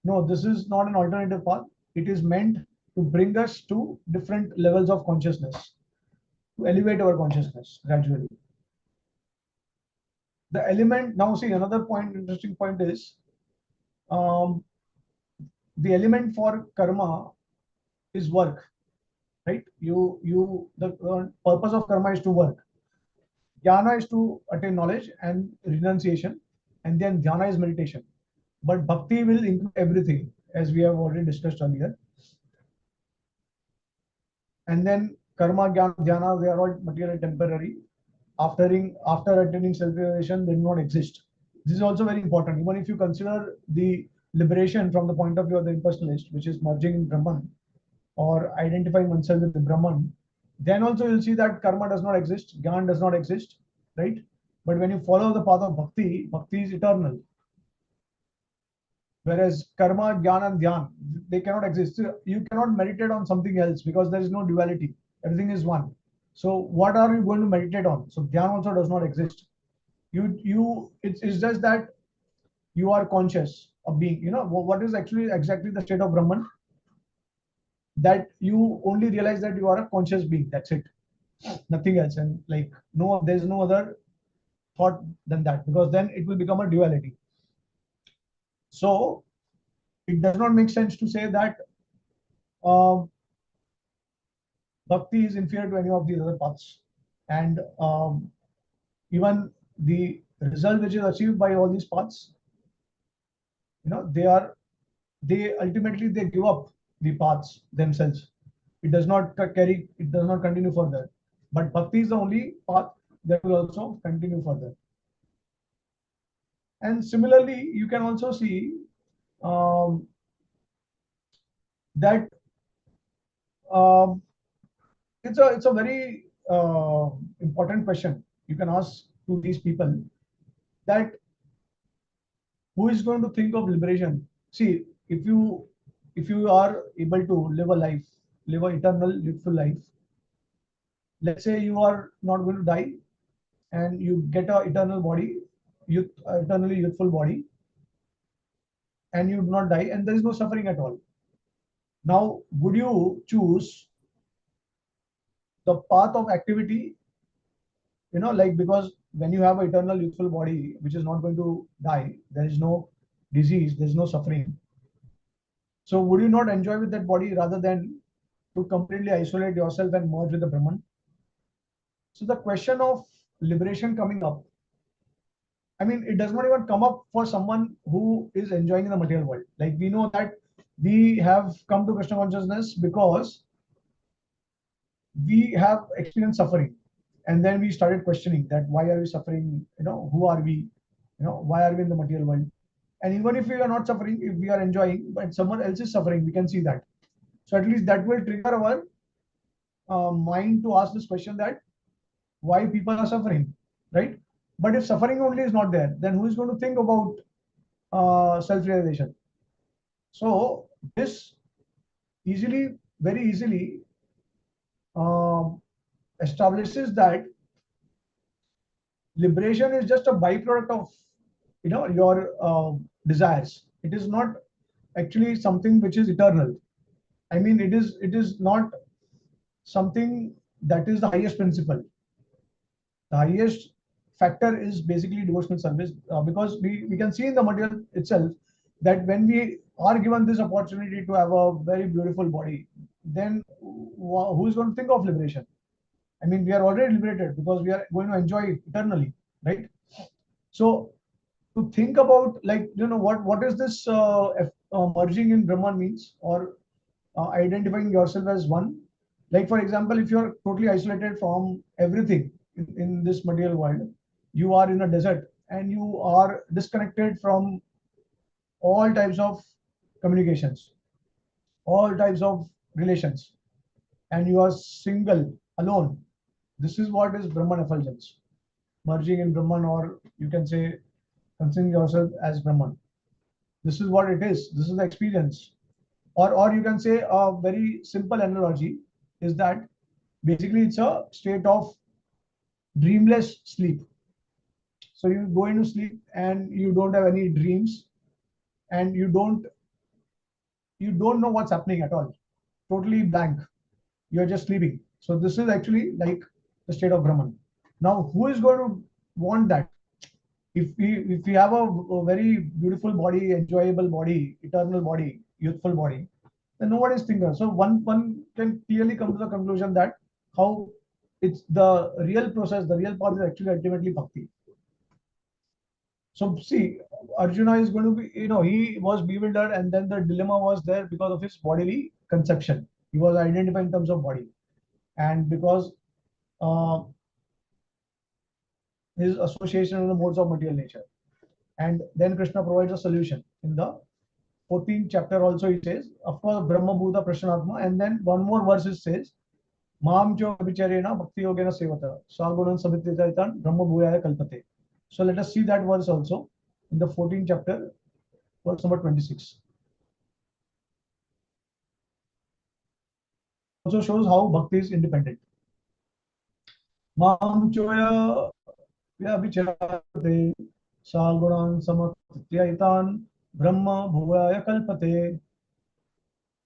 No, this is not an alternative path. It is meant to bring us to different levels of consciousness, to elevate our consciousness gradually. The element, now see another point, interesting point is the element for karma is work, right? The purpose of karma is to work. Jnana is to attain knowledge and renunciation, and then dhyana is meditation. But bhakti will include everything, as we have already discussed earlier. And then karma, jnana, dhyana, they are all material and temporary. After attaining self-realization, they do not exist. This is also very important. Even if you consider the liberation from the point of view of the impersonalist, which is merging in Brahman or identifying oneself with the Brahman, then also you'll see that karma does not exist, jnana does not exist, right? But when you follow the path of bhakti, bhakti is eternal. Whereas karma, jnana, and dhyan, they cannot exist. So you cannot meditate on something else because there is no duality. Everything is one. So what are you going to meditate on? So dhyan also does not exist. It's just that you are conscious of being. You know what is actually exactly the state of Brahman? That you only realize that you are a conscious being. That's it. Nothing else. And like there's no other thought than that, because then it will become a duality. So it does not make sense to say that bhakti is inferior to any of these other paths. And even the result which is achieved by all these paths, they ultimately they give up the paths themselves. It does not continue further. But bhakti is the only path that will also continue further. And similarly, you can also see that um, it's a very important question you can ask to these people, that who is going to think of liberation? See, if you are able to live a life, live an eternal, youthful life. Let's say you are not going to die, and you get an eternal body, eternally youthful body, and you do not die, and there is no suffering at all. Now, would you choose the path of activity? Because when you have an eternal youthful body which is not going to die, there is no disease, there is no suffering. So would you not enjoy with that body rather than to completely isolate yourself and merge with the Brahman? So the question of liberation coming up, I mean, it does not even come up for someone who is enjoying in the material world. Like, we know that we have come to Krishna consciousness because we have experienced suffering, and then we started questioning that why are we suffering? Who are we? Why are we in the material world? And even if we are not suffering, if we are enjoying, but someone else is suffering, we can see that. So at least that will trigger our mind to ask this question, that why people are suffering, right? But if suffering only is not there, then who is going to think about self-realization? So this very easily establishes that liberation is just a byproduct of your desires. It is not actually something which is eternal. I mean, it is not something that is the highest principle. The highest factor is basically devotional service, because we can see in the material itself that when we are given this opportunity to have a very beautiful body, then who is going to think of liberation? I mean, we are already liberated because we are going to enjoy it eternally, right? So to think about, like, what is this merging in Brahman means, or identifying yourself as one. Like, for example, if you're totally isolated from everything in this material world, you are in a desert and you are disconnected from all types of communications, all types of relations, and you are single, alone. This is what is Brahman effulgence, merging in Brahman, or you can say considering yourself as Brahman. This is what it is. This is the experience. Or you can say a very simple analogy is that basically it's a state of dreamless sleep. So you go into sleep and you don't have any dreams, and you don't know what's happening at all. Totally blank. You're just sleeping. So this is actually like the state of Brahman. Now, who is going to want that? If we have a very beautiful body, enjoyable body, eternal body, youthful body, then nobody is thinking. So one can clearly come to the conclusion that how it's the real process, the real path is actually ultimately bhakti. So see, Arjuna is going to be, he was bewildered, and then the dilemma was there because of his bodily conception. He was identified in terms of body, and because uh, his association with the modes of material nature. And then Krishna provides a solution. In the 14th chapter also he says, of course, Brahma Bhuta Prashanatma, and then one more verse it says, Maam jo vicharena bhakti yogena sevata, sagunan sabhityaitan Brahma Bhuyaya kalpate. So let us see that verse also in the 14th chapter, verse number 26. Also shows how bhakti is independent. Maam choya vyabhicharate sagunan samatyaitan Brahma Bhuyaya kalpate.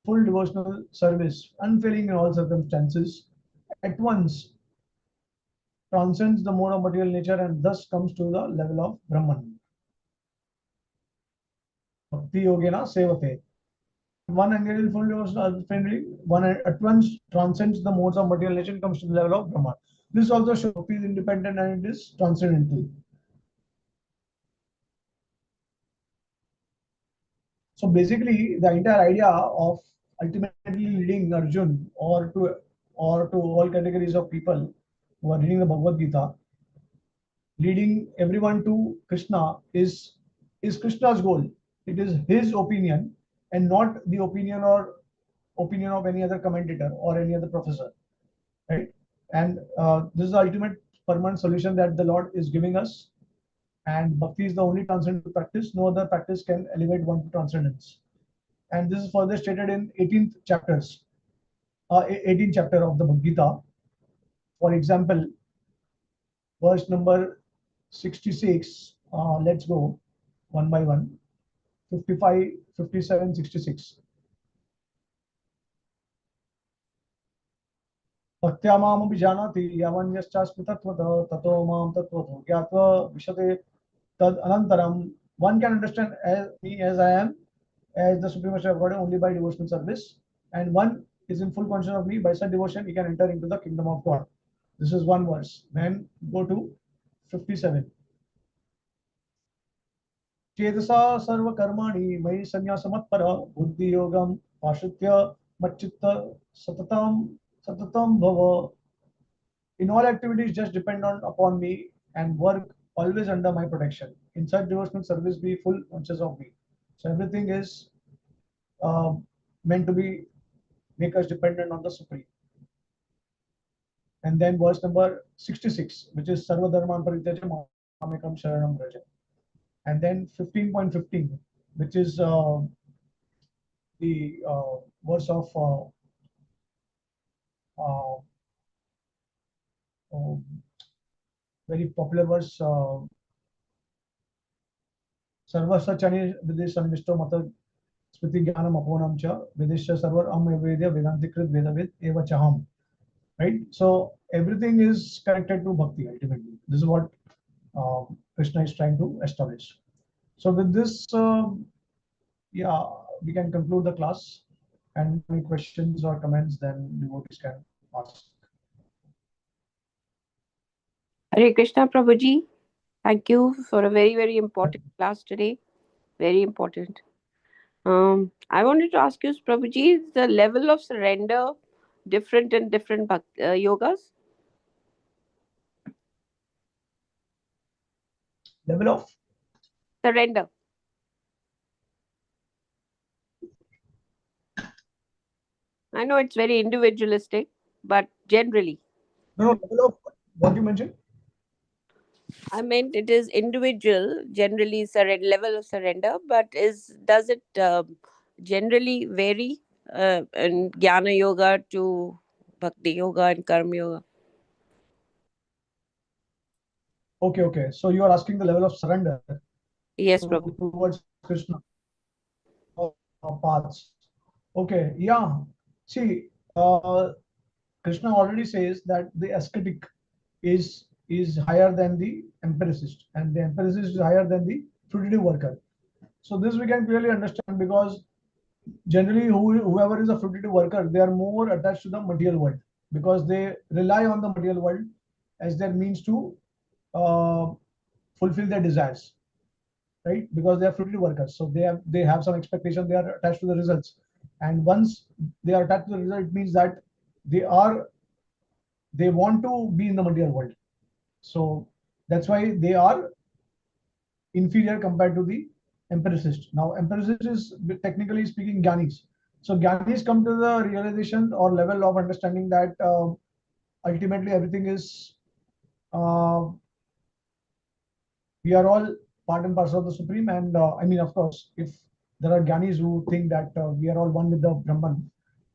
Full devotional service, unfailing in all circumstances, at once transcends the mode of material nature and thus comes to the level of Brahman. Bhakti Yogena Sevate. One engaged in full devotional friendly, one at once transcends the modes of material nature and comes to the level of Brahman. This also shows Bhakti is independent and it is transcendental. So basically, the entire idea of ultimately leading Arjun or to all categories of people who are reading the Bhagavad Gita, leading everyone to Krishna is Krishna's goal. It is his opinion and not the opinion of any other commentator or any other professor, right? And this is the ultimate permanent solution that the Lord is giving us. And bhakti is the only transcendental practice. No other practice can elevate one to transcendence. And this is further stated in 18th chapters, 18th chapter of the Bhagavad Gita. For example, verse number 66. Let's go one by one. 55, 57, 66. भक्त्या माम विजानाति यावन्यश्चास्मि तत्त्वतः ततो माम तत्त्वतो ज्ञात्वा विशते tad anantaram. One can understand me as I am, as the Supreme Master of God, only by devotional service, and one is in full consciousness of me. By such devotion, he can enter into the kingdom of God. This is one verse. Then go to 57. चेतसा सर्वकर्माणि मयि संन्यासमत्पर बुद्धि योगम पाश्रित्य मच्चित्त सततम भव. In all activities, just depend upon me and work always under my protection. In such devotional service, be full conscious of me. So everything is meant to be make us dependent on the Supreme. And then verse number 66, which is Sarva Dharman Parityaja Mamekam Sharanam Vraja. And then 15.15, which is the verse of very popular verse. Sarvasya Chani Vidishanvisto Mata Smriti Jnanam Aponam Cha Vidisha Sarvar Vedya Vedantikrit Vedavid Eva Chaham. Right? So everything is connected to bhakti ultimately. This is what Krishna is trying to establish. So with this, yeah, we can conclude the class. And any questions or comments, then devotees can ask. Hare Krishna, Prabhuji. Thank you for a very, very important class today. Very important. I wanted to ask you, Prabhuji, is the level of surrender different in different yogas? Level of Surrender. I know it's very individualistic, but generally. no level of what you mentioned. I meant it is individual, generally level of surrender, but does it generally vary in Jnana Yoga to Bhakti Yoga and Karma Yoga? Okay. So you are asking the level of surrender. Yes, Prabhu. Towards Krishna paths. Okay, yeah. See, Krishna already says that the ascetic is higher than the empiricist, and the empiricist is higher than the fruitive worker. So this we can clearly understand, because generally whoever is a fruitive worker, they are more attached to the material world, because they rely on the material world as their means to uh, fulfill their desires, right? Because they are fruitive workers, so they have some expectation, they are attached to the results, and once they are attached to the result, it means that they want to be in the material world. So that's why they are inferior compared to the empiricist. Now, empiricist is technically speaking Gyanis. So Gyanis come to the realization or level of understanding that ultimately everything is, uh, we are all part and parcel of the Supreme. And I mean, of course, if there are Gyanis who think that we are all one with the Brahman,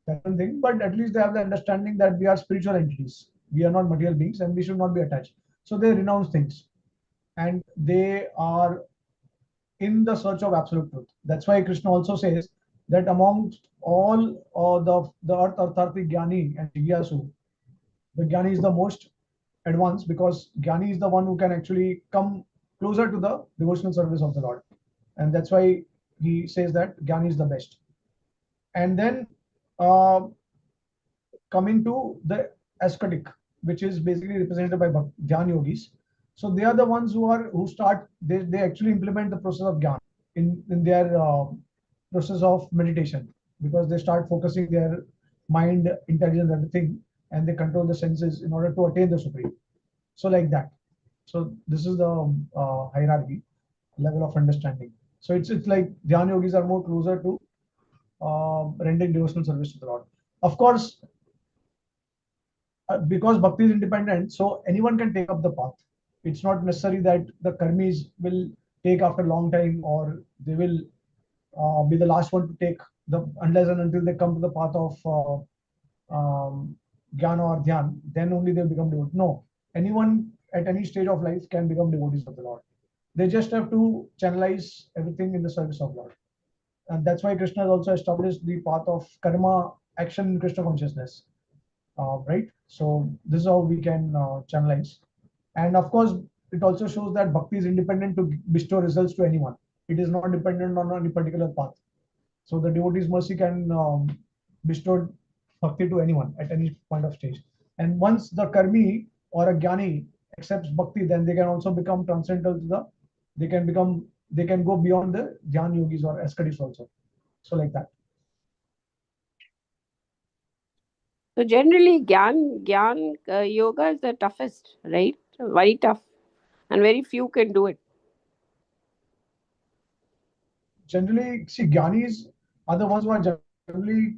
that's one thing, but at least they have the understanding that we are spiritual entities. We are not material beings and we should not be attached. So they renounce things, and they are in the search of absolute truth. That's why Krishna also says that amongst all the Artharthi Jnani and Jigyasu, the Jnani is the most advanced, because Jnani is the one who can actually come closer to the devotional service of the Lord. And that's why he says that Jnani is the best. And then uh, coming to the ascetic, which is basically represented by Dhyan yogis. So they are the ones they actually implement the process of Dhyan in their process of meditation, because they start focusing their mind, intelligence, everything, and they control the senses in order to attain the Supreme. So like that. So this is the hierarchy level of understanding. So it's like Dhyan yogis are more closer to rendering devotional service to the Lord. Of course, because bhakti is independent, so anyone can take up the path. It's not necessary that the karmis will take after a long time, or they will be the last one to take unless and until they come to the path of jnana or dhyan, then only they become devotees. No, anyone at any stage of life can become devotees of the Lord. They just have to channelize everything in the service of Lord. And that's why Krishna has also established the path of karma action in Krishna consciousness. Right? So this is how we can channelize. And of course, it also shows that bhakti is independent to bestow results to anyone. It is not dependent on any particular path. So the devotee's mercy can bestow bhakti to anyone at any point of stage. And once the karmi or a jnani accepts bhakti, then they can also become transcendental to they can go beyond the dhyan yogis or ascetics also. So like that. So generally, Gyan yoga is the toughest, right? Very tough, and very few can do it. Generally, see, Gyanis are the ones who are generally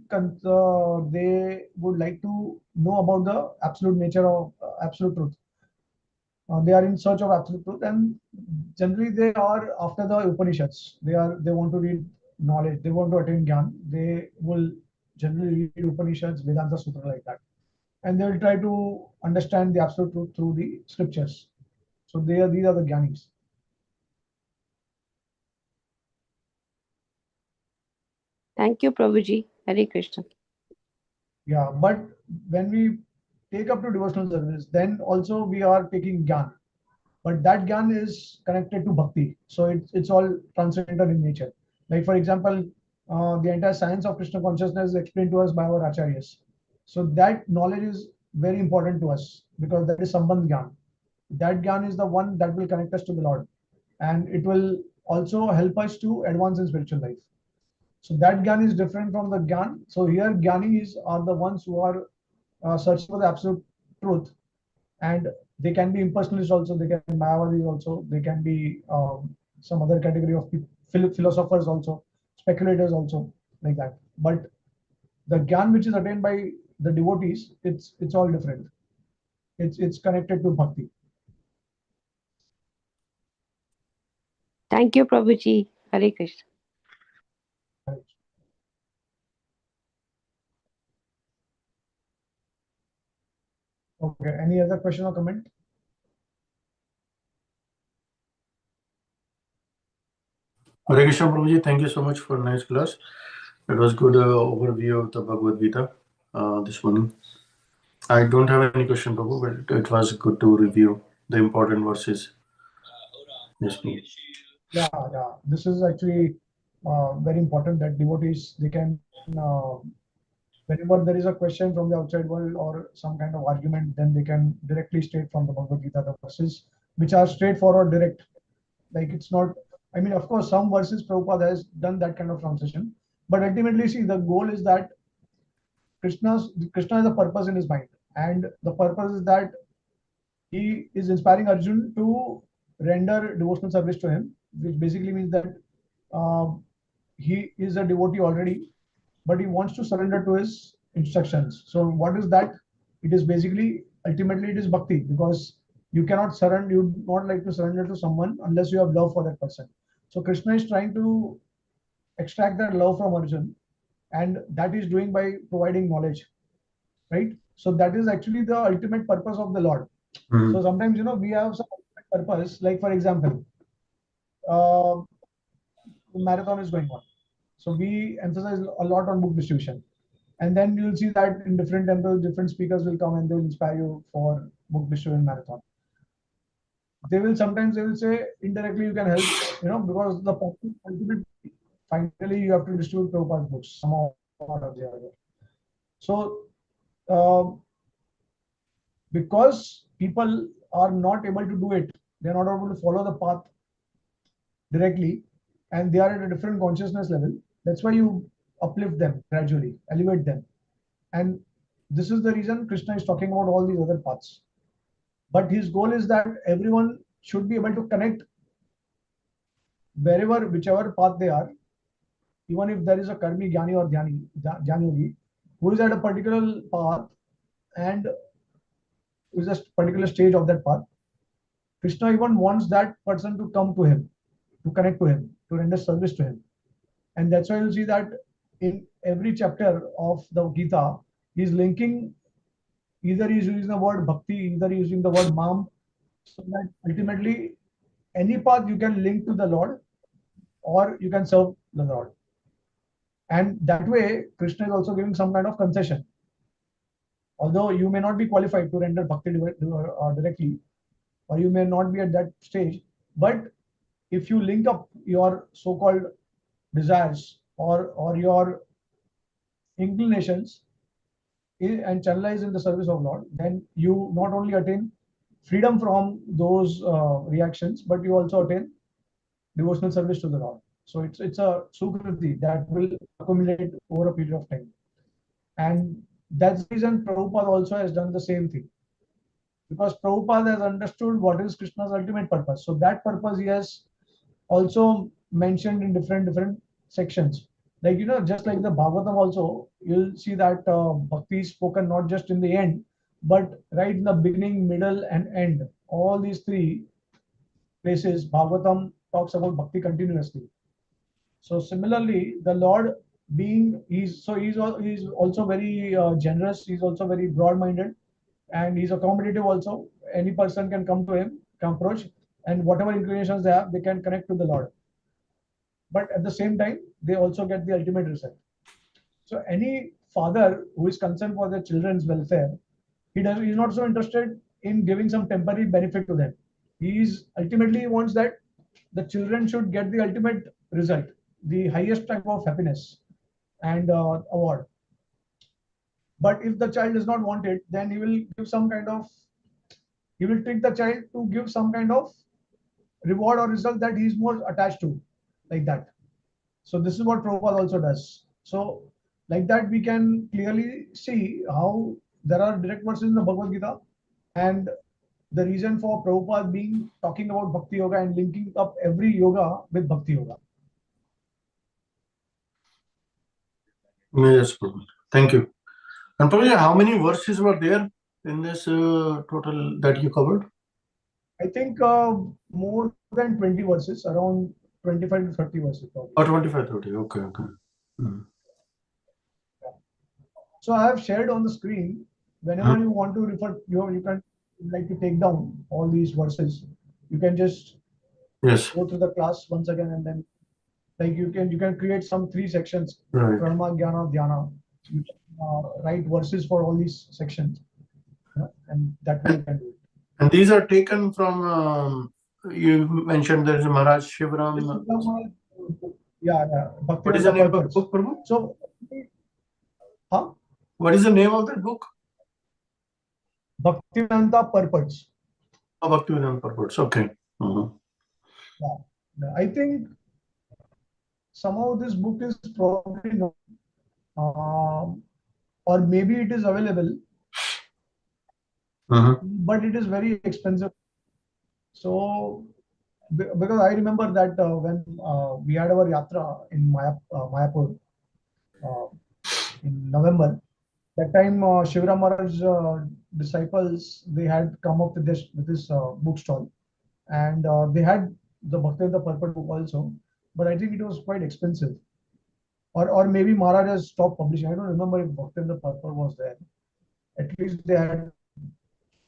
they would like to know about the absolute nature of absolute truth. They are in search of absolute truth, and generally they are after the Upanishads. They want to read knowledge. They want to attain Gyan. They will generally read Upanishads, Vedanta Sutra, like that, and they will try to understand the absolute truth through the scriptures. So these are the Gyanis. Thank you, Prabhuji. Hare Krishna. Yeah, but when we take up to devotional service, then also we are taking Gyan. But that Gyan is connected to Bhakti. So it's all transcendental in nature. Like, for example, the entire science of Krishna consciousness is explained to us by our Acharyas. So that knowledge is very important to us, because that is Sambandh Gyan. That Gyan is the one that will connect us to the Lord. And it will also help us to advance in spiritual life. So that Gyan is different from the Gyan. So here Gyanis are the ones who are searching for the absolute truth, and they can be impersonalists also, they can be Mayavadis also, they can be some other category of philosophers also, speculators also, like that. But the Gyan which is attained by the devotees, it's all different. It's connected to Bhakti. Thank you, Prabhuji. Hare Krishna. Okay, any other question or comment? Hare Krishna Prabhuji, thank you so much for nice class. It was good overview of the Bhagavad Gita this morning. I don't have any question, Prabhu, but it was good to review the important verses. Yes, Prabhu. Yeah. This is actually very important that devotees, they can, whenever there is a question from the outside world or some kind of argument, then they can directly state from the Bhagavad Gita the verses which are straightforward, direct. Like it's not, I mean, of course, some verses Prabhupada has done that kind of translation, but ultimately, see, the goal is that Krishna has a purpose in his mind, and the purpose is that he is inspiring Arjun to render devotional service to him, which basically means that uh, he is a devotee already, but he wants to surrender to his instructions. So what is that? It is basically, ultimately, it is bhakti, because you cannot surrender, you would not like to surrender to someone unless you have love for that person. So Krishna is trying to extract that love from Arjun, and that is doing by providing knowledge, right? So that is actually the ultimate purpose of the Lord. So sometimes, we have some purpose, like for example, uh, marathon is going on. So we emphasize a lot on book distribution. And then you'll see that in different temples, different speakers will come and they will inspire you for book distribution marathon. They will say indirectly you can help, because the purpose ultimately, finally you have to distribute Prabhupada's books somehow or the other. So because people are not able to do it, they're not able to follow the path directly, and they are at a different consciousness level. That's why you uplift them gradually, elevate them. And this is the reason Krishna is talking about all these other paths. But his goal is that everyone should be able to connect wherever, whichever path they are, even if there is a karmi, jnani or jnani yogi, who is at a particular path and is a particular stage of that path. Krishna even wants that person to come to him, to connect to him, to render service to him. And that's why you'll see that in every chapter of the Gita, he's linking, either he's using the word bhakti, either he's using the word mam, so that ultimately any path you can link to the Lord or you can serve the Lord. And that way, Krishna is also giving some kind of concession. Although you may not be qualified to render bhakti directly, or you may not be at that stage, but if you link up your so-called desires or your inclinations and channelize in the service of Lord, then you not only attain freedom from those reactions, but you also attain devotional service to the Lord. So it's a sukriti that will accumulate over a period of time. And that's the reason Prabhupada also has done the same thing. Because Prabhupada has understood what is Krishna's ultimate purpose. So that purpose he has also mentioned in different sections. Like, just like the Bhagavatam also, you'll see that bhakti is spoken not just in the end, but right in the beginning, middle, and end. All these three places, Bhagavatam talks about bhakti continuously. So similarly, the Lord he's also very generous. He's also very broad-minded, and he's accommodative also. Any person can come to him, can approach, and whatever inclinations they have, they can connect to the Lord. But at the same time, they also get the ultimate result. So any father who is concerned for their children's welfare, he's not so interested in giving some temporary benefit to them. He's ultimately wants that the children should get the ultimate result, the highest type of happiness and award. But if the child does not want it, then he will trick the child to give some kind of reward or result that he's more attached to, like that. So this is what Prabhupada also does. So like that, we can clearly see how there are direct verses in the Bhagavad Gita, and the reason for Prabhupada being talking about Bhakti Yoga and linking up every yoga with Bhakti Yoga. Yes, Prabhu. Thank you. And Prabhu, how many verses were there in this total that you covered? I think more than 20 verses, around 25 to 30 verses. Probably. Oh, 25, 30. Okay. So I have shared on the screen. Whenever you want to refer, you can like to take down all these verses. You can just go through the class once again, and then like you can create some 3 sections. Right. Prema, Jnana, Dhyana. You can write verses for all these sections. and that way you can do it. And these are taken from, you mentioned there is a Maharaj Shivram. Yeah. What is the name of the book, Prabhu? So, What is the name of that book? Bhaktivedanta Purports. Oh, Bhaktivedanta Purports. Okay. Yeah. I think somehow this book is probably not, or maybe it is available, but it is very expensive. So, because I remember that when we had our yatra in Mayapur in November, that time Shivram Maharaj's disciples, they had come up with this bookstall, and they had the Bhaktivedanta Purport book also, but I think it was quite expensive. Or maybe Maharaj has stopped publishing. I don't remember if Bhaktivedanta Purport was there. At least they had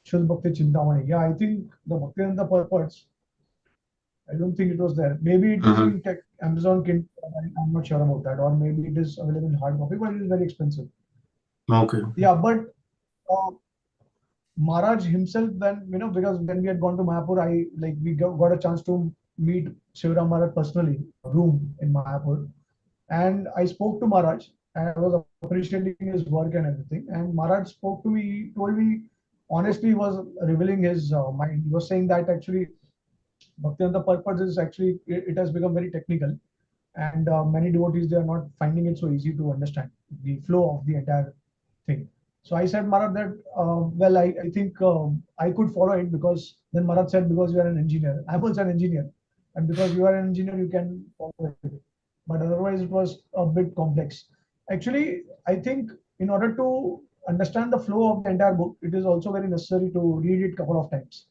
Shuddha Bhakti Chintamani. Yeah, I think the Bhaktivedanta Purports, I don't think it was there. Maybe it is in Amazon Kindle. I'm not sure about that. Or maybe it is available in hard copy, but it is very expensive. Okay. Yeah, but Maharaj himself, then, because when we had gone to Mayapur, we got a chance to meet Shivram Maharaj personally, room in Mayapur. And I spoke to Maharaj, and I was appreciating his work and everything. And Maharaj spoke to me, he told me, honestly, he was revealing his mind. He was saying that actually, Bhaktivedanta Purpose is actually, it has become very technical. And many devotees, they are not finding it so easy to understand the flow of the entire thing. So I said, Maharaj, that, well, I think I could follow it, because then Maharaj said, because you are an engineer. I'm also an engineer. And because you are an engineer, you can follow it. But otherwise, it was a bit complex. Actually, I think in order to understand the flow of the entire book, it is also very necessary to read it a couple of times.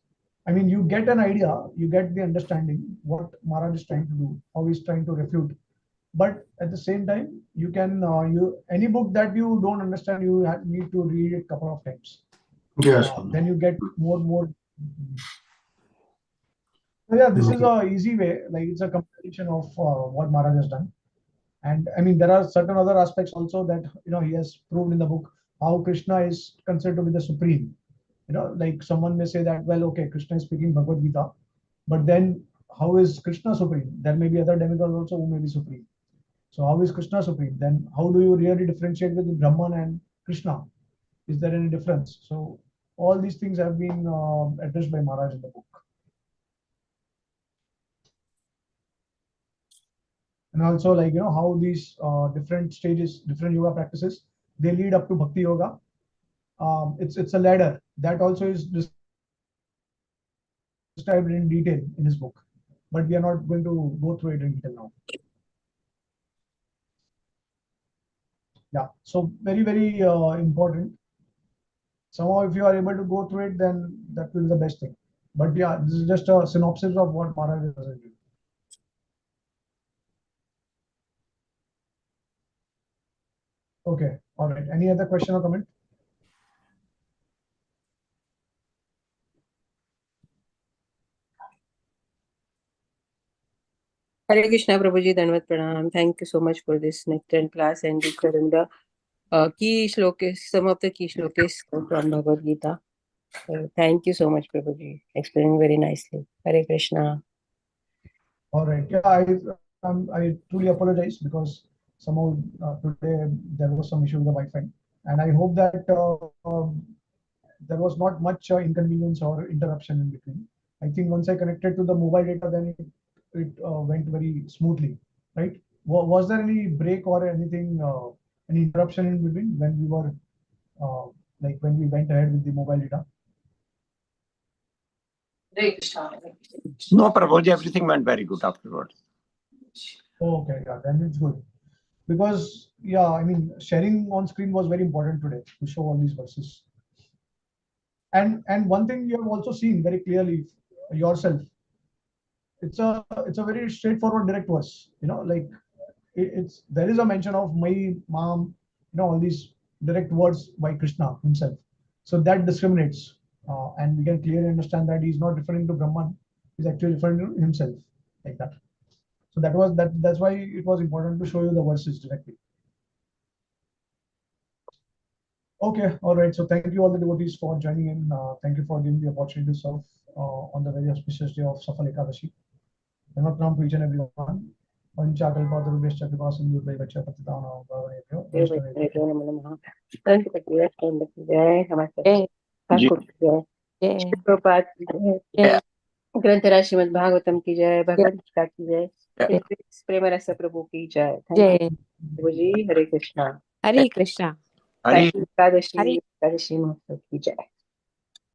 I mean, you get an idea, you get the understanding what Maharaj is trying to do, how he's trying to refute. But at the same time, you can any book that you don't understand, you need to read it a couple of times. Yes. Then you get more. So yeah, this is a easy way. Like, it's a compilation of what Maharaj has done. And I mean, there are certain other aspects also that he has proved in the book, how Krishna is considered to be the supreme. Like someone may say that, well, okay, Krishna is speaking Bhagavad Gita, but then how is Krishna supreme? There may be other demigods also who may be supreme. So how is Krishna supreme? Then how do you really differentiate with Brahman and Krishna? Is there any difference? So all these things have been addressed by Maharaj in the book. And also, like, how these different stages, different yoga practices, they lead up to Bhakti Yoga. It's a ladder that also is described in detail in his book, but we are not going to go through it in detail now. Yeah, so very, very important. Somehow, if you are able to go through it, then that will be the best thing. But yeah, this is just a synopsis of what Maharaj has written. Okay, all right. Any other question or comment? Hare Krishna, Prabhuji, Dandavat Pranam. Thank you so much for this excellent class and decoding the key shlokas, some of the key shlokas from Bhagavad Gita. Thank you so much, Prabhuji, explaining very nicely. Hare Krishna. All right. Yeah, I truly apologize, because somehow today there was some issue with the Wi-Fi, and I hope that there was not much inconvenience or interruption in between. I think once I connected to the mobile data, then it went very smoothly, right? Was there any break or anything, any interruption in between when we were when we went ahead with the mobile data? No, Prabhuji, everything went very good afterwards. Oh, okay, yeah, then it's good. Because, yeah, I mean, sharing on screen was very important today to show all these verses. And one thing you have also seen very clearly yourself, it's a very straightforward direct verse. Like it's there is a mention of my mom, all these direct words by Krishna himself. So that discriminates, and we can clearly understand that he's not referring to Brahman, he's actually referring to himself, like that. So that's why it was important to show you the verses directly. Okay, all right. So thank you all the devotees for joining in. Thank you for giving the opportunity to serve on the very auspicious day of Safal Ekadashi. Pranam to each and everyone. Panchakalpatarubhyascha kripasindhubhyascha patitanam pavanebhyo देवैष्णवेभ्यो नमो नमः। संत कबीर की जय, हमारे जय ठाकुर की जय, जय प्रभुपाद की जय, जय ग्रंथराज श्रीमद् भागवतम की जय, जय भगवद गीता की जय, प्रेम रस प्रभु की जय। थैंक जय यू प्रभु जी। हरे कृष्णा। हरे कृष्णा हरे एकादशी हरे एकादशी महोत्सव की जय।